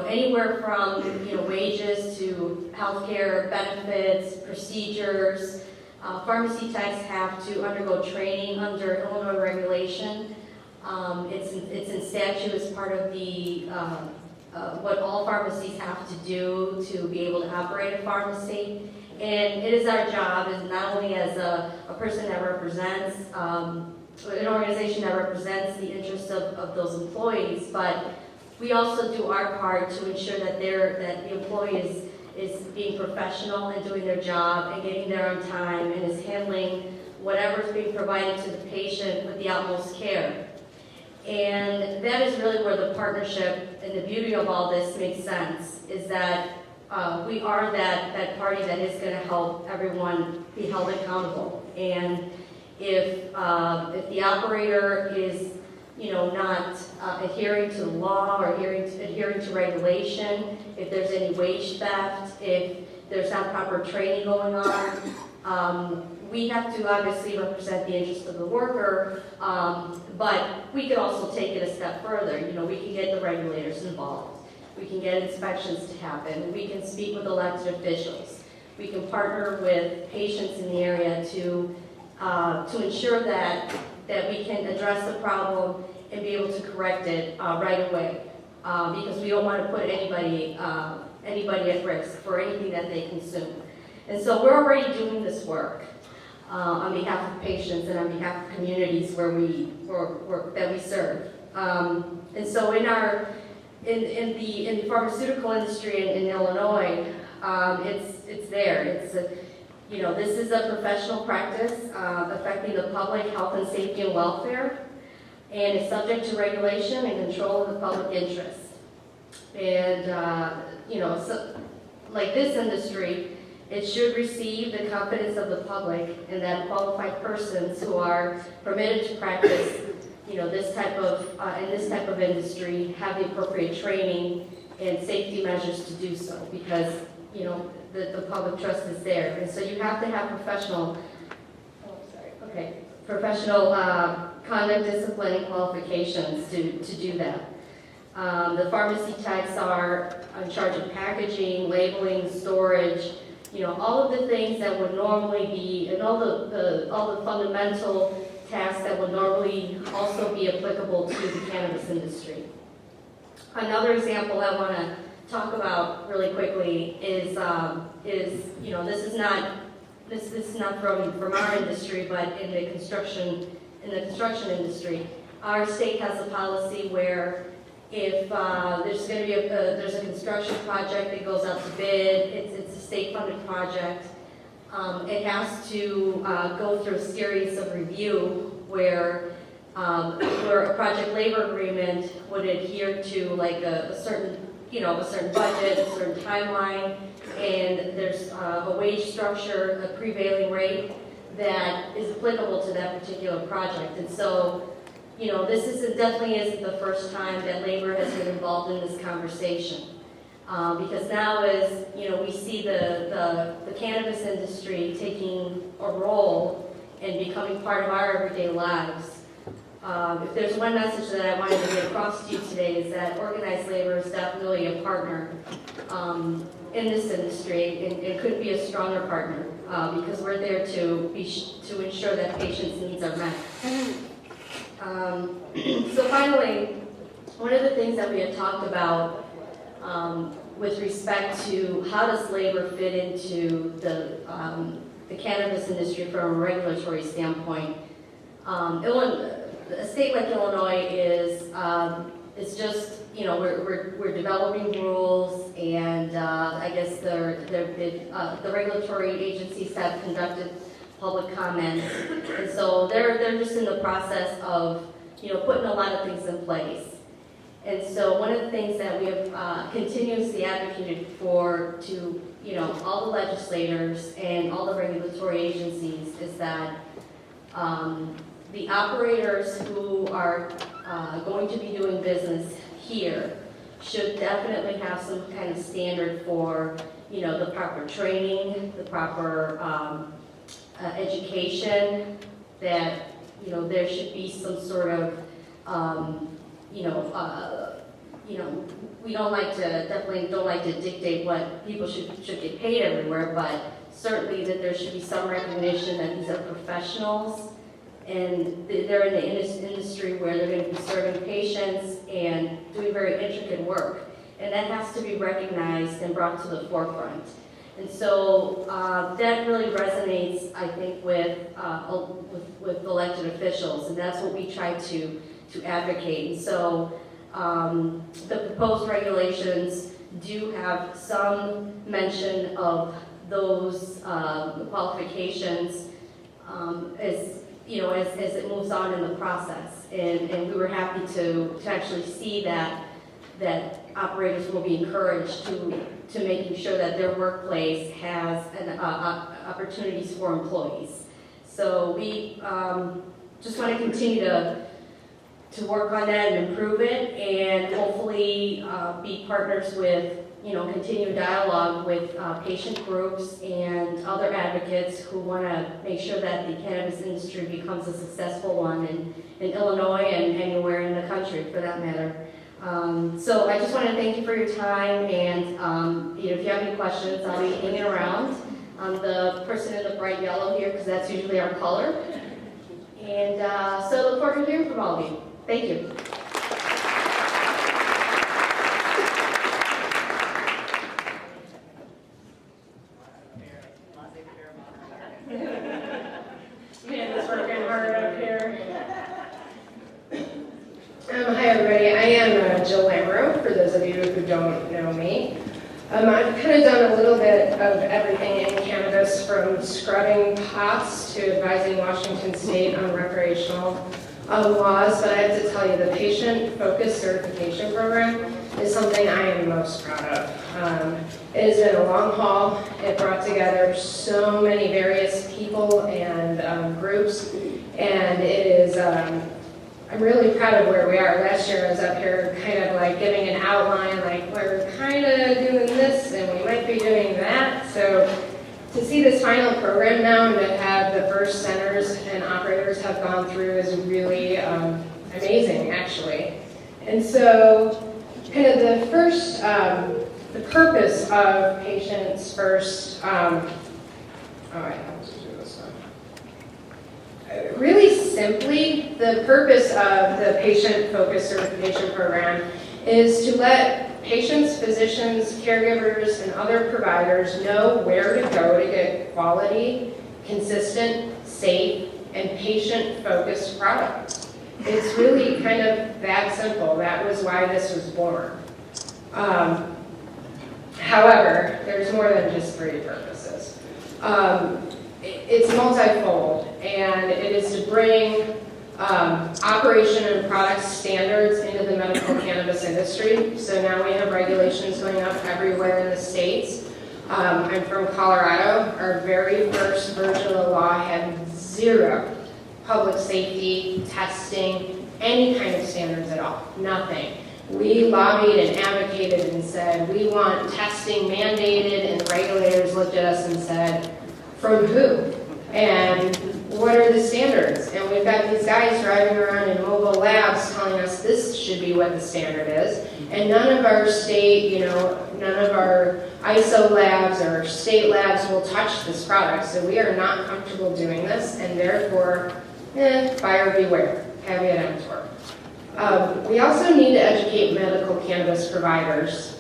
anywhere from wages to healthcare benefits, procedures. Pharmacy techs have to undergo training under Illinois regulation. It's in statute as part of the what all pharmacies have to do to be able to operate a pharmacy. And it is our job, as not only as a person that represents, an organization that represents the interests of those employees, but we also do our part to ensure that the employee is being professional and doing their job and getting there on time and is handling whatever is being provided to the patient with the utmost care. And that is really where the partnership and the beauty of all this makes sense, is that we are that party that is going to help everyone be held accountable. And if the operator is not adhering to the law or adhering to regulation, if there's any wage theft, if there's not proper training going on, we have to obviously represent the interests of the worker, but we could also take it a step further. We can get the regulators involved. We can get inspections to happen. We can speak with elected officials. We can partner with patients in the area to ensure that we can address the problem and be able to correct it right away, because we don't want to put anybody at risk for anything that they consume. And so we're already doing this work on behalf of patients and on behalf of communities that we serve. And so in the pharmaceutical industry in Illinois, it's there. This is a professional practice affecting the public health and safety and welfare, and is subject to regulation and control of the public interest. And so, like this industry, it should receive the confidence of the public, and that qualified persons who are permitted to practice, this type of industry have the appropriate training and safety measures to do so, because, you know, the public trust is there. And so you have to have professional conduct, discipline, and qualifications to do that. The pharmacy techs are in charge of packaging, labeling, storage, you know, all of the things that would normally be, and all the fundamental tasks that would normally also be applicable to the cannabis industry. Another example I want to talk about really quickly is you know, this is not from our industry, but in the construction industry. Our state has a policy where if there's going to be there's a construction project that goes out to bid, it's a state-funded project. It has to go through a series of review where a project labor agreement would adhere to like a certain budget, a certain timeline, and there's a wage structure, a prevailing rate that is applicable to that particular project. And so, you know, definitely isn't the first time that labor has been involved in this conversation. Because now as, you know, we see the cannabis industry taking a role and becoming part of our everyday lives. If there's one message that I wanted to get across to you today, is that organized labor is definitely a partner in this industry, and it could be a stronger partner because we're there to ensure that patients' needs are met. So finally, one of the things that we had talked about with respect to how does labor fit into the cannabis industry from a regulatory standpoint. A state like Illinois is just, you know, we're developing rules, and I guess the regulatory agencies have conducted public comments, and so they're just in the process of, you know, putting a lot of things in place. And so one of the things that we have continuously advocated for to, you know, all the legislators and all the regulatory agencies is that the operators who are going to be doing business here should definitely have some kind of standard for, you know, the proper training, the proper education, that, you know, there should be some sort of, we definitely don't like to dictate what people should get paid everywhere, but certainly that there should be some recognition that these are professionals, and they're in the industry where they're going to be serving patients and doing very intricate work. And that has to be recognized and brought to the forefront. And so that really resonates, I think, with elected officials, and that's what we try to advocate. And so the proposed regulations do have some mention of those qualifications as it moves on in the process. And we were happy to actually see that operators will be encouraged to making sure that their workplace has opportunities for employees. So we just want to continue to work on that and improve it, and hopefully be partners with, you know, continued dialogue with patient groups and other advocates who want to make sure that the cannabis industry becomes a successful one in Illinois and anywhere in the country for that matter. So I just want to thank you for your time, and you know, if you have any questions, I'll be hanging around. I'm the person in the bright yellow here because that's usually our color. And so look forward to hearing from all of you. Thank you. Man, it's working hard up here. Hi everybody, I am Jill Lambro, for those of you who don't know me. I've kind of done a little bit of everything in cannabis, from scrubbing pots to advising Washington State on recreational laws, but I have to tell you, the patient-focused certification program is something I am most proud of. It has been a long haul. It brought together so many various people and groups, and it is I'm really proud of where we are. Last year I was up here kind of like giving an outline, like we're kind of doing this and we might be doing that. So to see this final program now and to have the first centers and operators have gone through is really amazing, actually. And so kind of the first, the purpose of Patients First, really simply, the purpose of the patient-focused certification program is to let patients, physicians, caregivers, and other providers know where to go to get quality, consistent, safe, and patient-focused products. It's really kind of that simple. That was why this was born. However, there's more than just 3 purposes. It's multifold, and it is to bring operation and product standards into the medical cannabis industry. So now we have regulations going up everywhere in the states. I'm from Colorado. Our very first version of the law had 0 public safety, testing, any kind of standards at all, nothing. We lobbied and advocated and said, we want testing mandated, and regulators looked at us and said, from who? And what are the standards? And we've got these guys driving around in mobile labs telling us this should be what the standard is. And none of our state, none of our ISO labs or state labs will touch this product. So we are not comfortable doing this, and therefore, buyer beware, caveat emptor. We also need to educate medical cannabis providers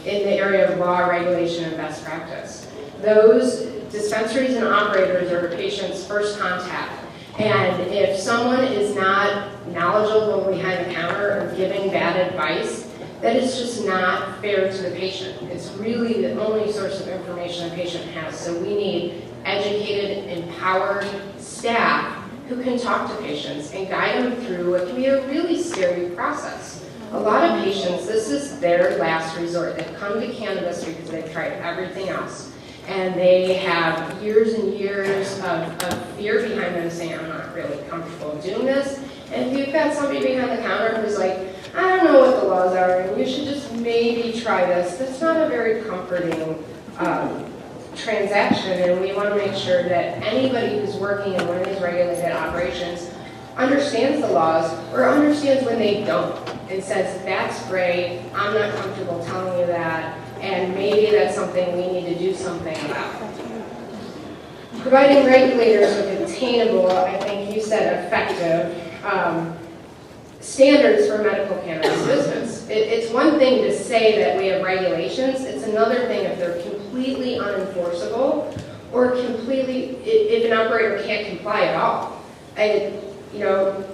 in the area of law, regulation, and best practice. Those dispensaries and operators are a patient's first contact. And if someone is not knowledgeable behind the counter or giving bad advice, that is just not fair to the patient. It's really the only source of information a patient has. So we need educated, empowered staff who can talk to patients and guide them through what can be a really scary process. A lot of patients, this is their last resort. They've come to cannabis because they've tried everything else. And they have years and years of fear behind them saying, I'm not really comfortable doing this. And if you've got somebody behind the counter who's like, I don't know what the laws are, and you should just maybe try this, that's not a very comforting transaction. And we want to make sure that anybody who's working in one of these regulated operations understands the laws or understands when they don't and says, that's great, I'm not comfortable telling you that, and maybe that's something we need to do something about. Providing regulators with attainable, I think you said effective, standards for medical cannabis business. It's one thing to say that we have regulations, it's another thing if they're completely unenforceable or completely, if an operator can't comply at all.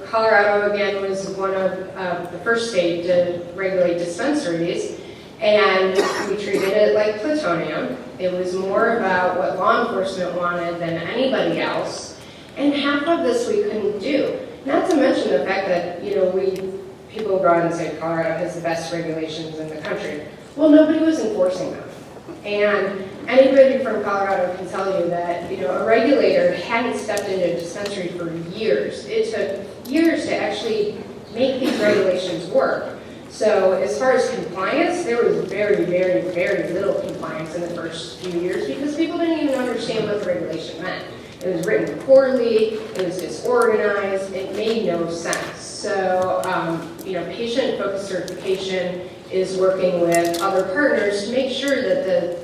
Colorado, again, was one of the first state to regulate dispensaries, and we treated it like plutonium. It was more about what law enforcement wanted than anybody else, and half of this we couldn't do. Not to mention the fact that, people go out and say Colorado has the best regulations in the country. Well, nobody was enforcing them. And anybody from Colorado can tell you that, a regulator hadn't stepped into a dispensary for years. It took years to actually make these regulations work. So as far as compliance, there was very, very, very little compliance in the first few years because people didn't even understand what the regulation meant. It was written poorly, it was disorganized, it made no sense. So, patient-focused certification is working with other partners to make sure that the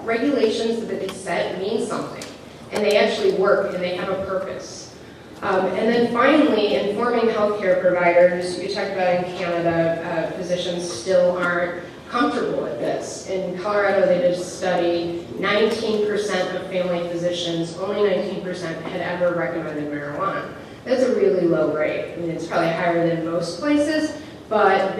regulations that they set mean something, and they actually work, and they have a purpose. And then finally, informing healthcare providers. You talked about in Canada, physicians still aren't comfortable with this. In Colorado, they did a study, 19% of family physicians, only 19% had ever recommended marijuana. That's a really low rate. I mean, it's probably higher than most places, but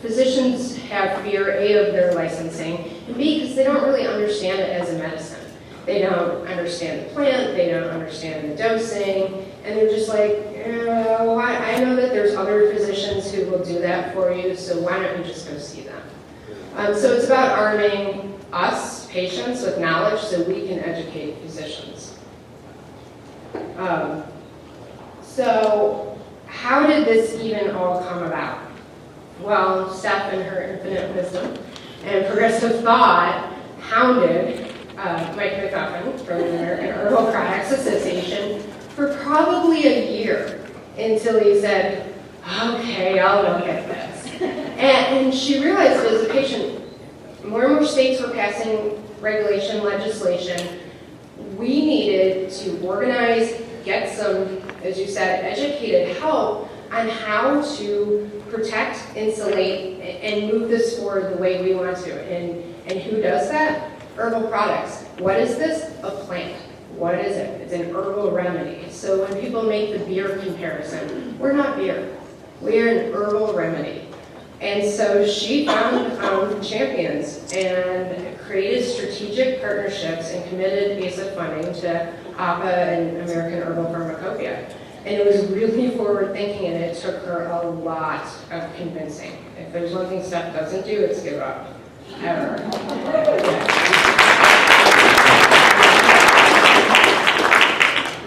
physicians have fear, A, of their licensing, and B, because they don't really understand it as a medicine. They don't understand the plant, they don't understand the dosing, and they're just like, I know that there's other physicians who will do that for you, so why don't you just go see them? So it's about arming us, patients, with knowledge so we can educate physicians. So how did this even all come about? Well, Steph, in her infinite wisdom and progressive thought, hounded Mike McGuffin from the American Herbal Products Association for probably a year until he said, okay, I'll look at this. And she realized as a patient, more and more states were passing regulation legislation. We needed to organize, get some, as you said, educated help on how to protect, insulate, and move this forward the way we want to. And who does that? Herbal products. What is this? A plant. What is it? It's an herbal remedy. So when people make the beer comparison, we're not beer. We're an herbal remedy. And so she found champions and created strategic partnerships and committed ASA funding to APA and American Herbal Pharmacopoeia. And it was really forward thinking, and it took her a lot of convincing. If there's one thing Steph doesn't do, it's give up. Ever.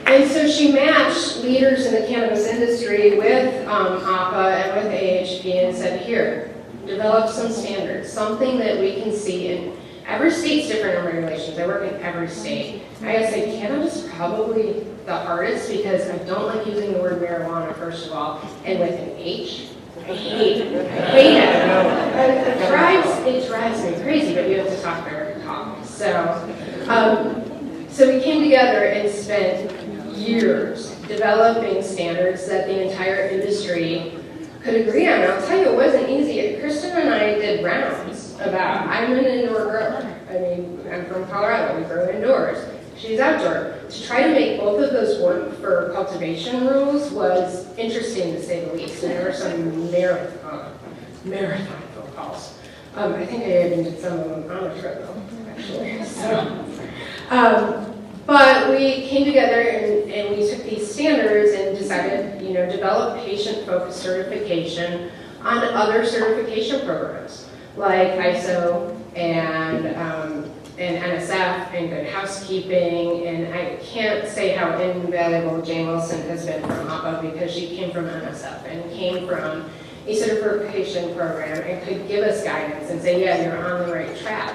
And so she matched leaders in the cannabis industry with APA and with AHP and said, here, develop some standards, something that we can see. And every state's different in regulations. I work in every state. I gotta say, cannabis is probably the hardest because I don't like using the word marijuana, first of all, and with an H. I hate it. It drives me crazy, but you have to talk very calm. So we came together and spent years developing standards that the entire industry could agree on. I'll tell you, it wasn't easy. Kristen and I did rounds about, I'm an indoor grower. I mean, I'm from Colorado, we grow indoors. She's outdoor. To try to make both of those work for cultivation rules was interesting to say the least. And there were some marathon phone calls. I think I even did some of them on a treadmill, actually. But we came together and we took these standards and decided, develop patient-focused certification on other certification programs like ISO and NSF and Good Housekeeping. And I can't say how invaluable Jane Wilson has been from APA because she came from NSF and came from a certification program and could give us guidance and say, yeah, you're on the right track.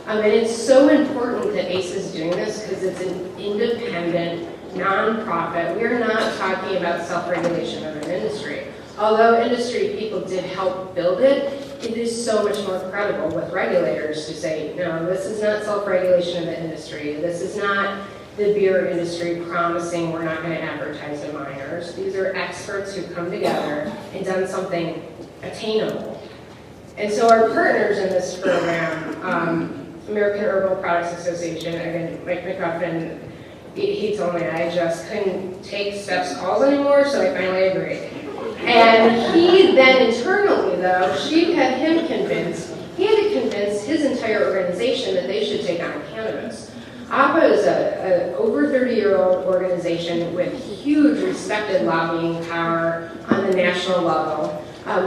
And it's so important that ACE is doing this because it's an independent, nonprofit. We're not talking about self-regulation of an industry. Although industry people did help build it, it is so much more credible with regulators to say, no, this is not self-regulation of the industry. This is not the beer industry promising we're not going to advertise to minors. These are experts who've come together and done something attainable. And so our partners in this program, American Herbal Products Association, again, Mike McGuffin, he told me I just couldn't take Steph's calls anymore, so I finally agreed. And he then internally, though, she had him convinced, he had to convince his entire organization that they should take on cannabis. APA is an over 30-year-old organization with huge respected lobbying power on the national level.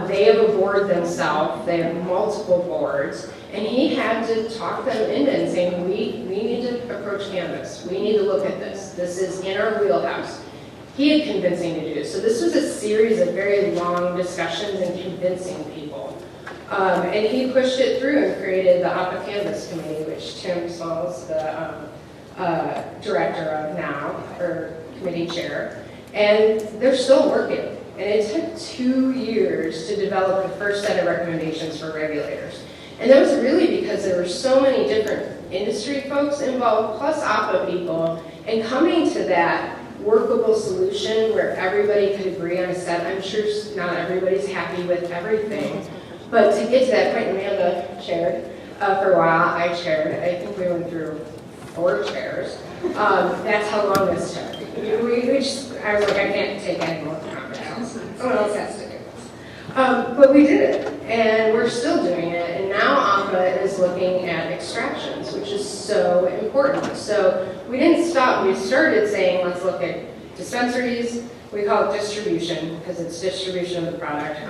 They have a board themselves, they have multiple boards, and he had to talk them into and saying, we need to approach cannabis. We need to look at this. This is in our wheelhouse. He had convincing to do. So this was a series of very long discussions and convincing people. And he pushed it through and created the APA Cannabis Committee, which Tim Small's the director of now, or committee chair. And they're still working. And it took 2 years to develop the first set of recommendations for regulators. And that was really because there were so many different industry folks involved, plus APA people, and coming to that workable solution where everybody could agree on a set. I'm sure not everybody's happy with everything, but to get to that point, Amanda chaired for a while, I chaired, I think we went through 4 chairs. That's how long this took. I was like, I can't take any more conference. Someone else has to do this. But we did it, and we're still doing it, and now APA is looking at extractions, which is so important. So we didn't stop. We started saying, let's look at dispensaries. We call it distribution, because it's distribution of the product.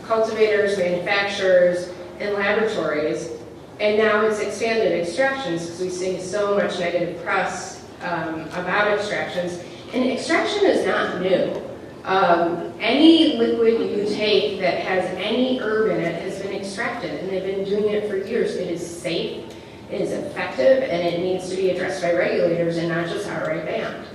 Cultivators, manufacturers, and laboratories. And now it's expanded extractions, because we see so much negative press about extractions. And extraction is not new. Any liquid you take that has any herb in it has been extracted, and they've been doing it for years. It is safe, it is effective, and it needs to be addressed by regulators and not just outright banned.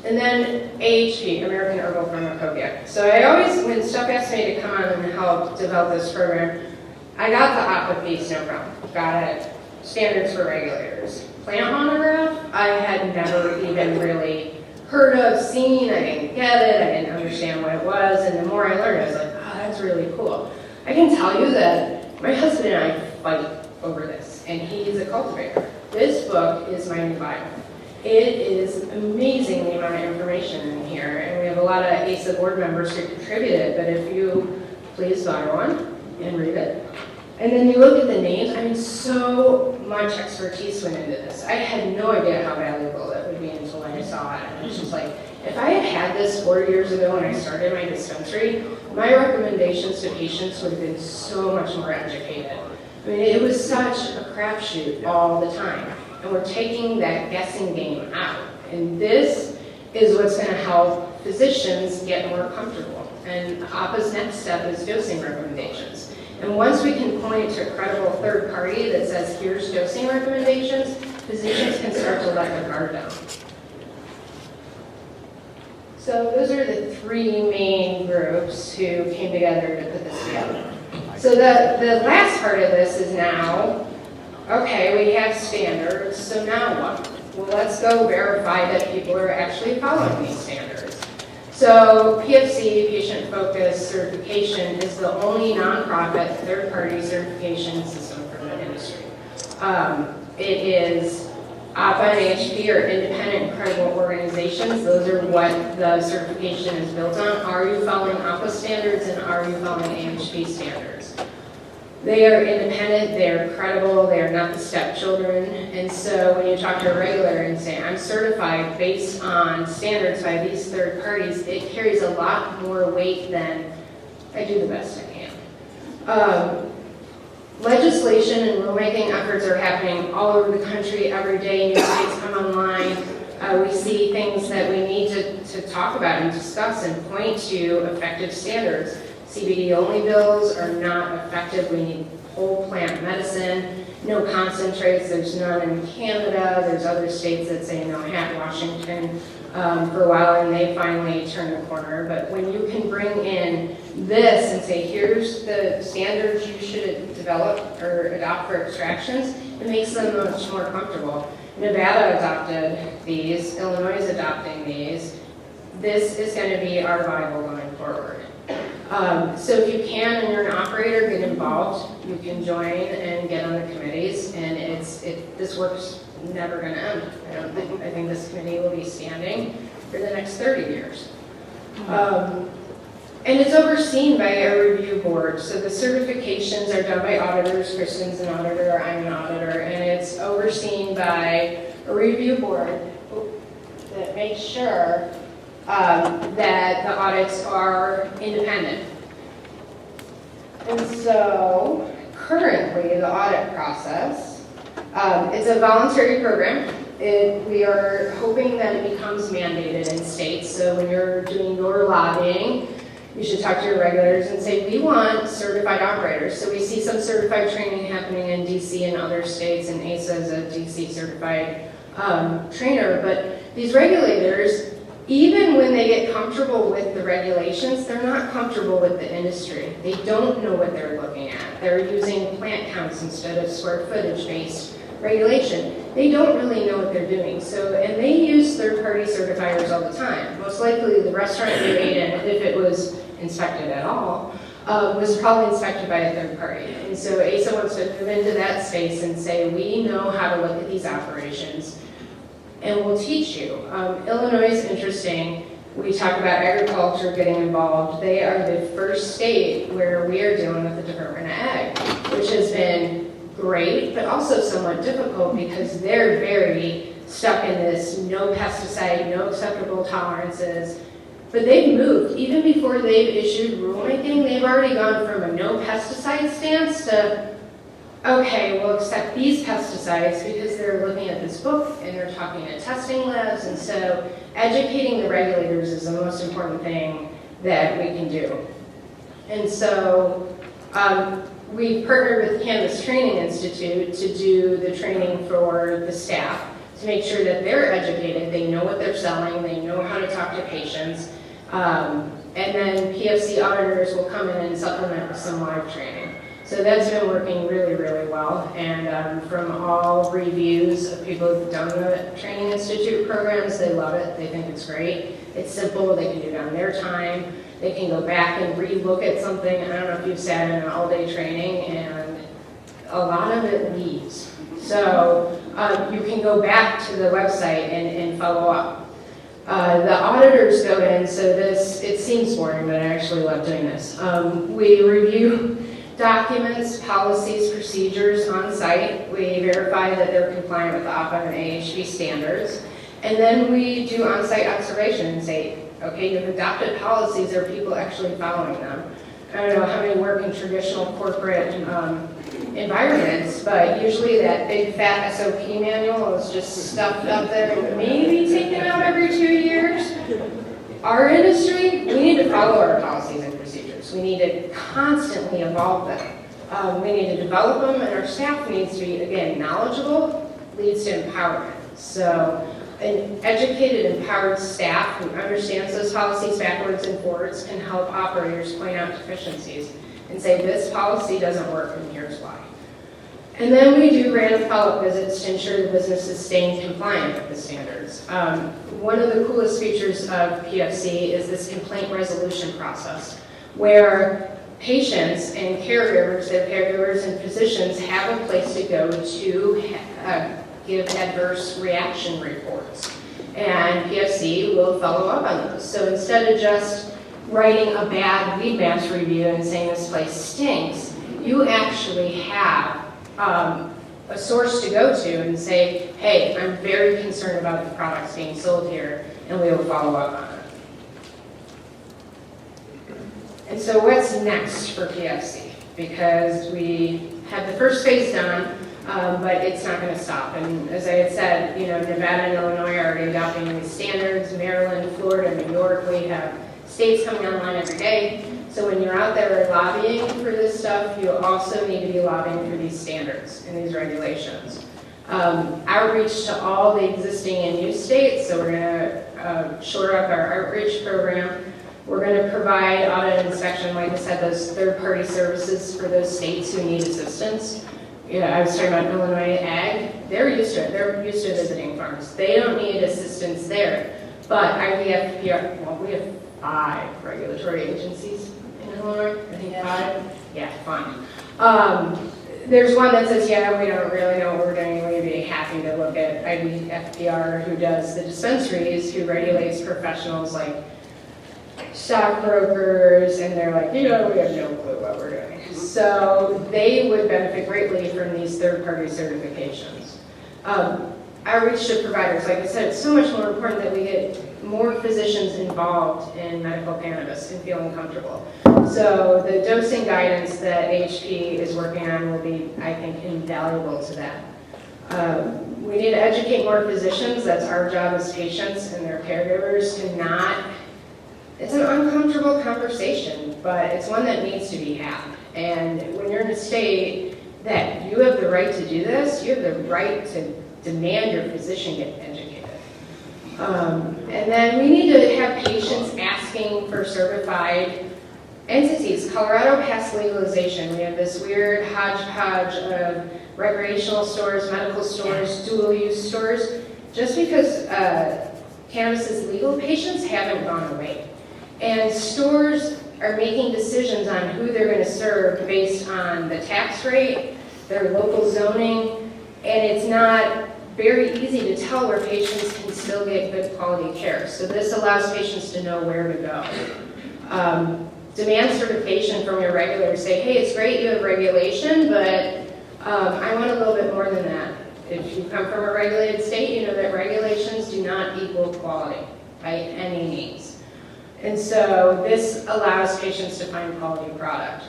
And then AHP, American Herbal Pharmacopoeia. So I always, when Steph asked me to come on and help develop this program, I got the APA piece, no problem. Got it. Standards for regulators. Plant monograph, I had never even really heard of, seen, I didn't get it, I didn't understand what it was, and the more I learned, I was like, oh, that's really cool. I can tell you that my husband and I fight over this, and he's a cultivator. This book is my new Bible. It is amazing the amount of information in here, and we have a lot of ASA board members who contributed, but if you please buy one and read it. And then you look at the names, I mean, so much expertise went into this. I had no idea how valuable it would be until I saw it. And it's just like, if I had had this 4 years ago when I started my dispensary, my recommendations to patients would have been so much more educated. I mean, it was such a crapshoot all the time. And we're taking that guessing game out. And this is what's going to help physicians get more comfortable. And APA's next step is dosing recommendations. And once we can point to a credible third party that says, here's dosing recommendations, physicians can start to let their guard down. So those are the three main groups who came together to put this together. So the last part of this is now, okay, we have standards, so now what? Well, let's go verify that people are actually following these standards. So PFC, Patient Focused Certification, is the only nonprofit third-party certification system for the industry. It is APA and AHP are independent and credible organizations. Those are what the certification is built on. Are you following APA standards and are you following AHP standards? They are independent, they are credible, they are not the stepchildren. And so when you talk to a regulator and say, I'm certified based on standards by these third parties, it carries a lot more weight than I do the best I can. Legislation and rulemaking efforts are happening all over the country every day. New states come online. We see things that we need to talk about and discuss and point to effective standards. CBD-only bills are not effective. We need whole plant medicine, no concentrates. There's none in Canada. There's other states that say no hat. Washington for a while, and they finally turned the corner. But when you can bring in this and say, here's the standards you should develop or adopt for extractions, it makes them much more comfortable. Nevada adopted these. Illinois is adopting these. This is going to be our Bible going forward. So if you can and you're an operator, get involved. You can join and get on the committees, and this work's never going to end. I think this committee will be standing for the next 30 years. And it's overseen by a review board. So the certifications are done by auditors. Kristen's an auditor, I'm an auditor, and it's overseen by a review board that makes sure that the audits are independent. And so currently the audit process, it's a voluntary program. We are hoping that it becomes mandated in states. So when you're doing your lobbying, you should talk to your regulators and say, we want certified operators. So we see some certified training happening in DC and other states, and ASA is a DC certified trainer. But these regulators, even when they get comfortable with the regulations, they're not comfortable with the industry. They don't know what they're looking at. They're using plant counts instead of square footage based regulation. They don't really know what they're doing. So, and they use third-party certifiers all the time. Most likely the restaurant you ate in, if it was inspected at all, was probably inspected by a third party. And so ASA wants to move into that space and say, we know how to look at these operations, and we'll teach you. Illinois is interesting. We talk about agriculture getting involved. They are the first state where we are dealing with the Department of Ag, which has been great, but also somewhat difficult because they're very stuck in this no pesticide, no acceptable tolerances. But they've moved. Even before they've issued rulemaking, they've already gone from a no pesticide stance to okay, we'll accept these pesticides because they're looking at this book and they're talking to testing labs. And so educating the regulators is the most important thing that we can do. And so we partnered with Cannabis Training Institute to do the training for the staff to make sure that they're educated, they know what they're selling, they know how to talk to patients. And then PFC auditors will come in and supplement with some live training. So that's been working really, really well. And from all reviews of people who've done the Training Institute programs, they love it. They think it's great. It's simple. They can do it on their time. They can go back and re-look at something. I don't know if you've sat in an all-day training, and a lot of it leaves. So you can go back to the website and follow up. The auditors go in, so this, it seems boring, but I actually love doing this. We review documents, policies, procedures on site. We verify that they're compliant with the APA and AHP standards. And then we do on-site observation and say, okay, you've adopted policies, are people actually following them? I don't know how many work in traditional corporate environments, but usually that big fat SOP manual is just stuffed up there and maybe taken out every 2 years. Our industry, we need to follow our policies and procedures. We need to constantly evolve them. We need to develop them, and our staff needs to be, again, knowledgeable, leads to empowerment. So an educated, empowered staff who understands those policies backwards and forwards can help operators point out deficiencies and say, this policy doesn't work, and here's why. And then we do random follow-up visits to ensure the business is staying compliant with the standards. One of the coolest features of PFC is this complaint resolution process, where patients and caregivers, their caregivers and physicians have a place to go to give adverse reaction reports. And PFC will follow up on those. So instead of just writing a bad weed mass review and saying this place stinks, you actually have a source to go to and say, hey, I'm very concerned about the products being sold here, and we will follow up on it. And so what's next for PFC? Because we have the first phase done, but it's not going to stop. And as I had said, Nevada and Illinois are already adopting these standards. Maryland, Florida, New York, we have states coming online every day. So when you're out there lobbying for this stuff, you also need to be lobbying for these standards and these regulations. Outreach to all the existing and new states, so we're going to shore up our outreach program. We're going to provide audit and inspection, like I said, those third-party services for those states who need assistance. I was talking about Illinois Ag. They're used to it. They're used to visiting farms. They don't need assistance there. But IVF, we have 5 regulatory agencies in Illinois. I think 5. Yeah, fine. There's one that says, yeah, we don't really know what we're doing. We'd be happy to look at IVFPR, who does the dispensaries, who regulates professionals like stockbrokers, and they're like, we have no clue what we're doing. So they would benefit greatly from these third-party certifications. Outreach to providers, like I said, it's so much more important that we get more physicians involved in medical cannabis and feeling comfortable. So the dosing guidance that AHP is working on will be, I think, invaluable to that. We need to educate more physicians. That's our job as patients and their caregivers to not. It's an uncomfortable conversation, but it's one that needs to be had. And when you're in a state that you have the right to do this, you have the right to demand your physician get educated. And then we need to have patients asking for certified entities. Colorado passed legalization. We have this weird hodgepodge of recreational stores, medical stores, dual-use stores. Just because cannabis is legal, patients haven't gone away. And stores are making decisions on who they're going to serve based on the tax rate, their local zoning, and it's not very easy to tell where patients can still get good quality care. So this allows patients to know where to go. Demand certification from your regulator. Say, hey, it's great you have regulation, but I want a little bit more than that. If you come from a regulated state, you know that regulations do not equal quality by any means. And so this allows patients to find quality product.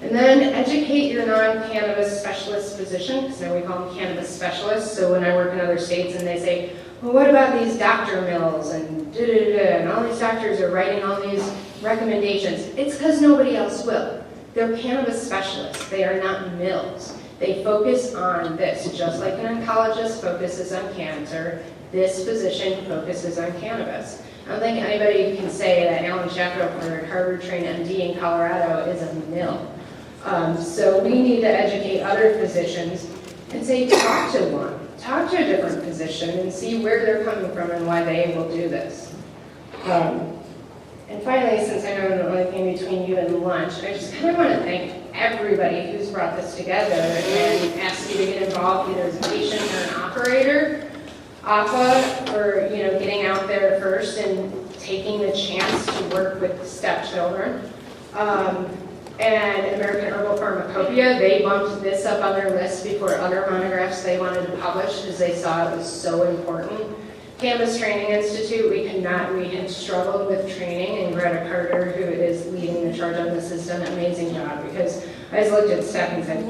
And then educate your non-cannabis specialist physician, because now we call them cannabis specialists. So when I work in other states and they say, well, what about these doctor mills and da-da-da-da, and all these doctors are writing all these recommendations. It's because nobody else will. They're cannabis specialists. They are not mills. They focus on this, just like an oncologist focuses on cancer, this physician focuses on cannabis. I don't think anybody can say that Alan Shackelford, Harvard-trained MD in Colorado, is a mill. So we need to educate other physicians and say, talk to one. Talk to a different physician and see where they're coming from and why they will do this. And finally, since I know I'm the only thing between you and lunch, I just kind of want to thank everybody who's brought this together and asked you to get involved, either as a patient or an operator. APA for getting out there first and taking the chance to work with stepchildren. And American Herbal Pharmacopoeia, they bumped this up on their list before other monographs they wanted to publish because they saw it was so important. Cannabis Training Institute, we had struggled with training, and Greta Carter, who is leading the charge on this, has done an amazing job because I just looked at staff and said,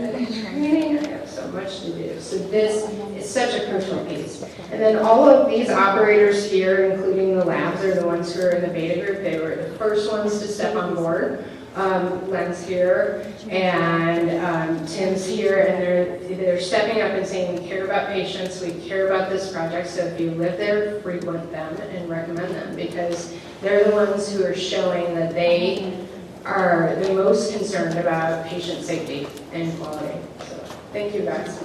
training, I have so much to do. So this is such a crucial piece. And then all of these operators here, including the labs, are the ones who are in the beta group. They were the first ones to step on board. Len's here, and Tim's here, and they're stepping up and saying, we care about patients, we care about this project, so if you live there, frequent them and recommend them, because they're the ones who are showing that they are the most concerned about patient safety and quality. So, thank you guys.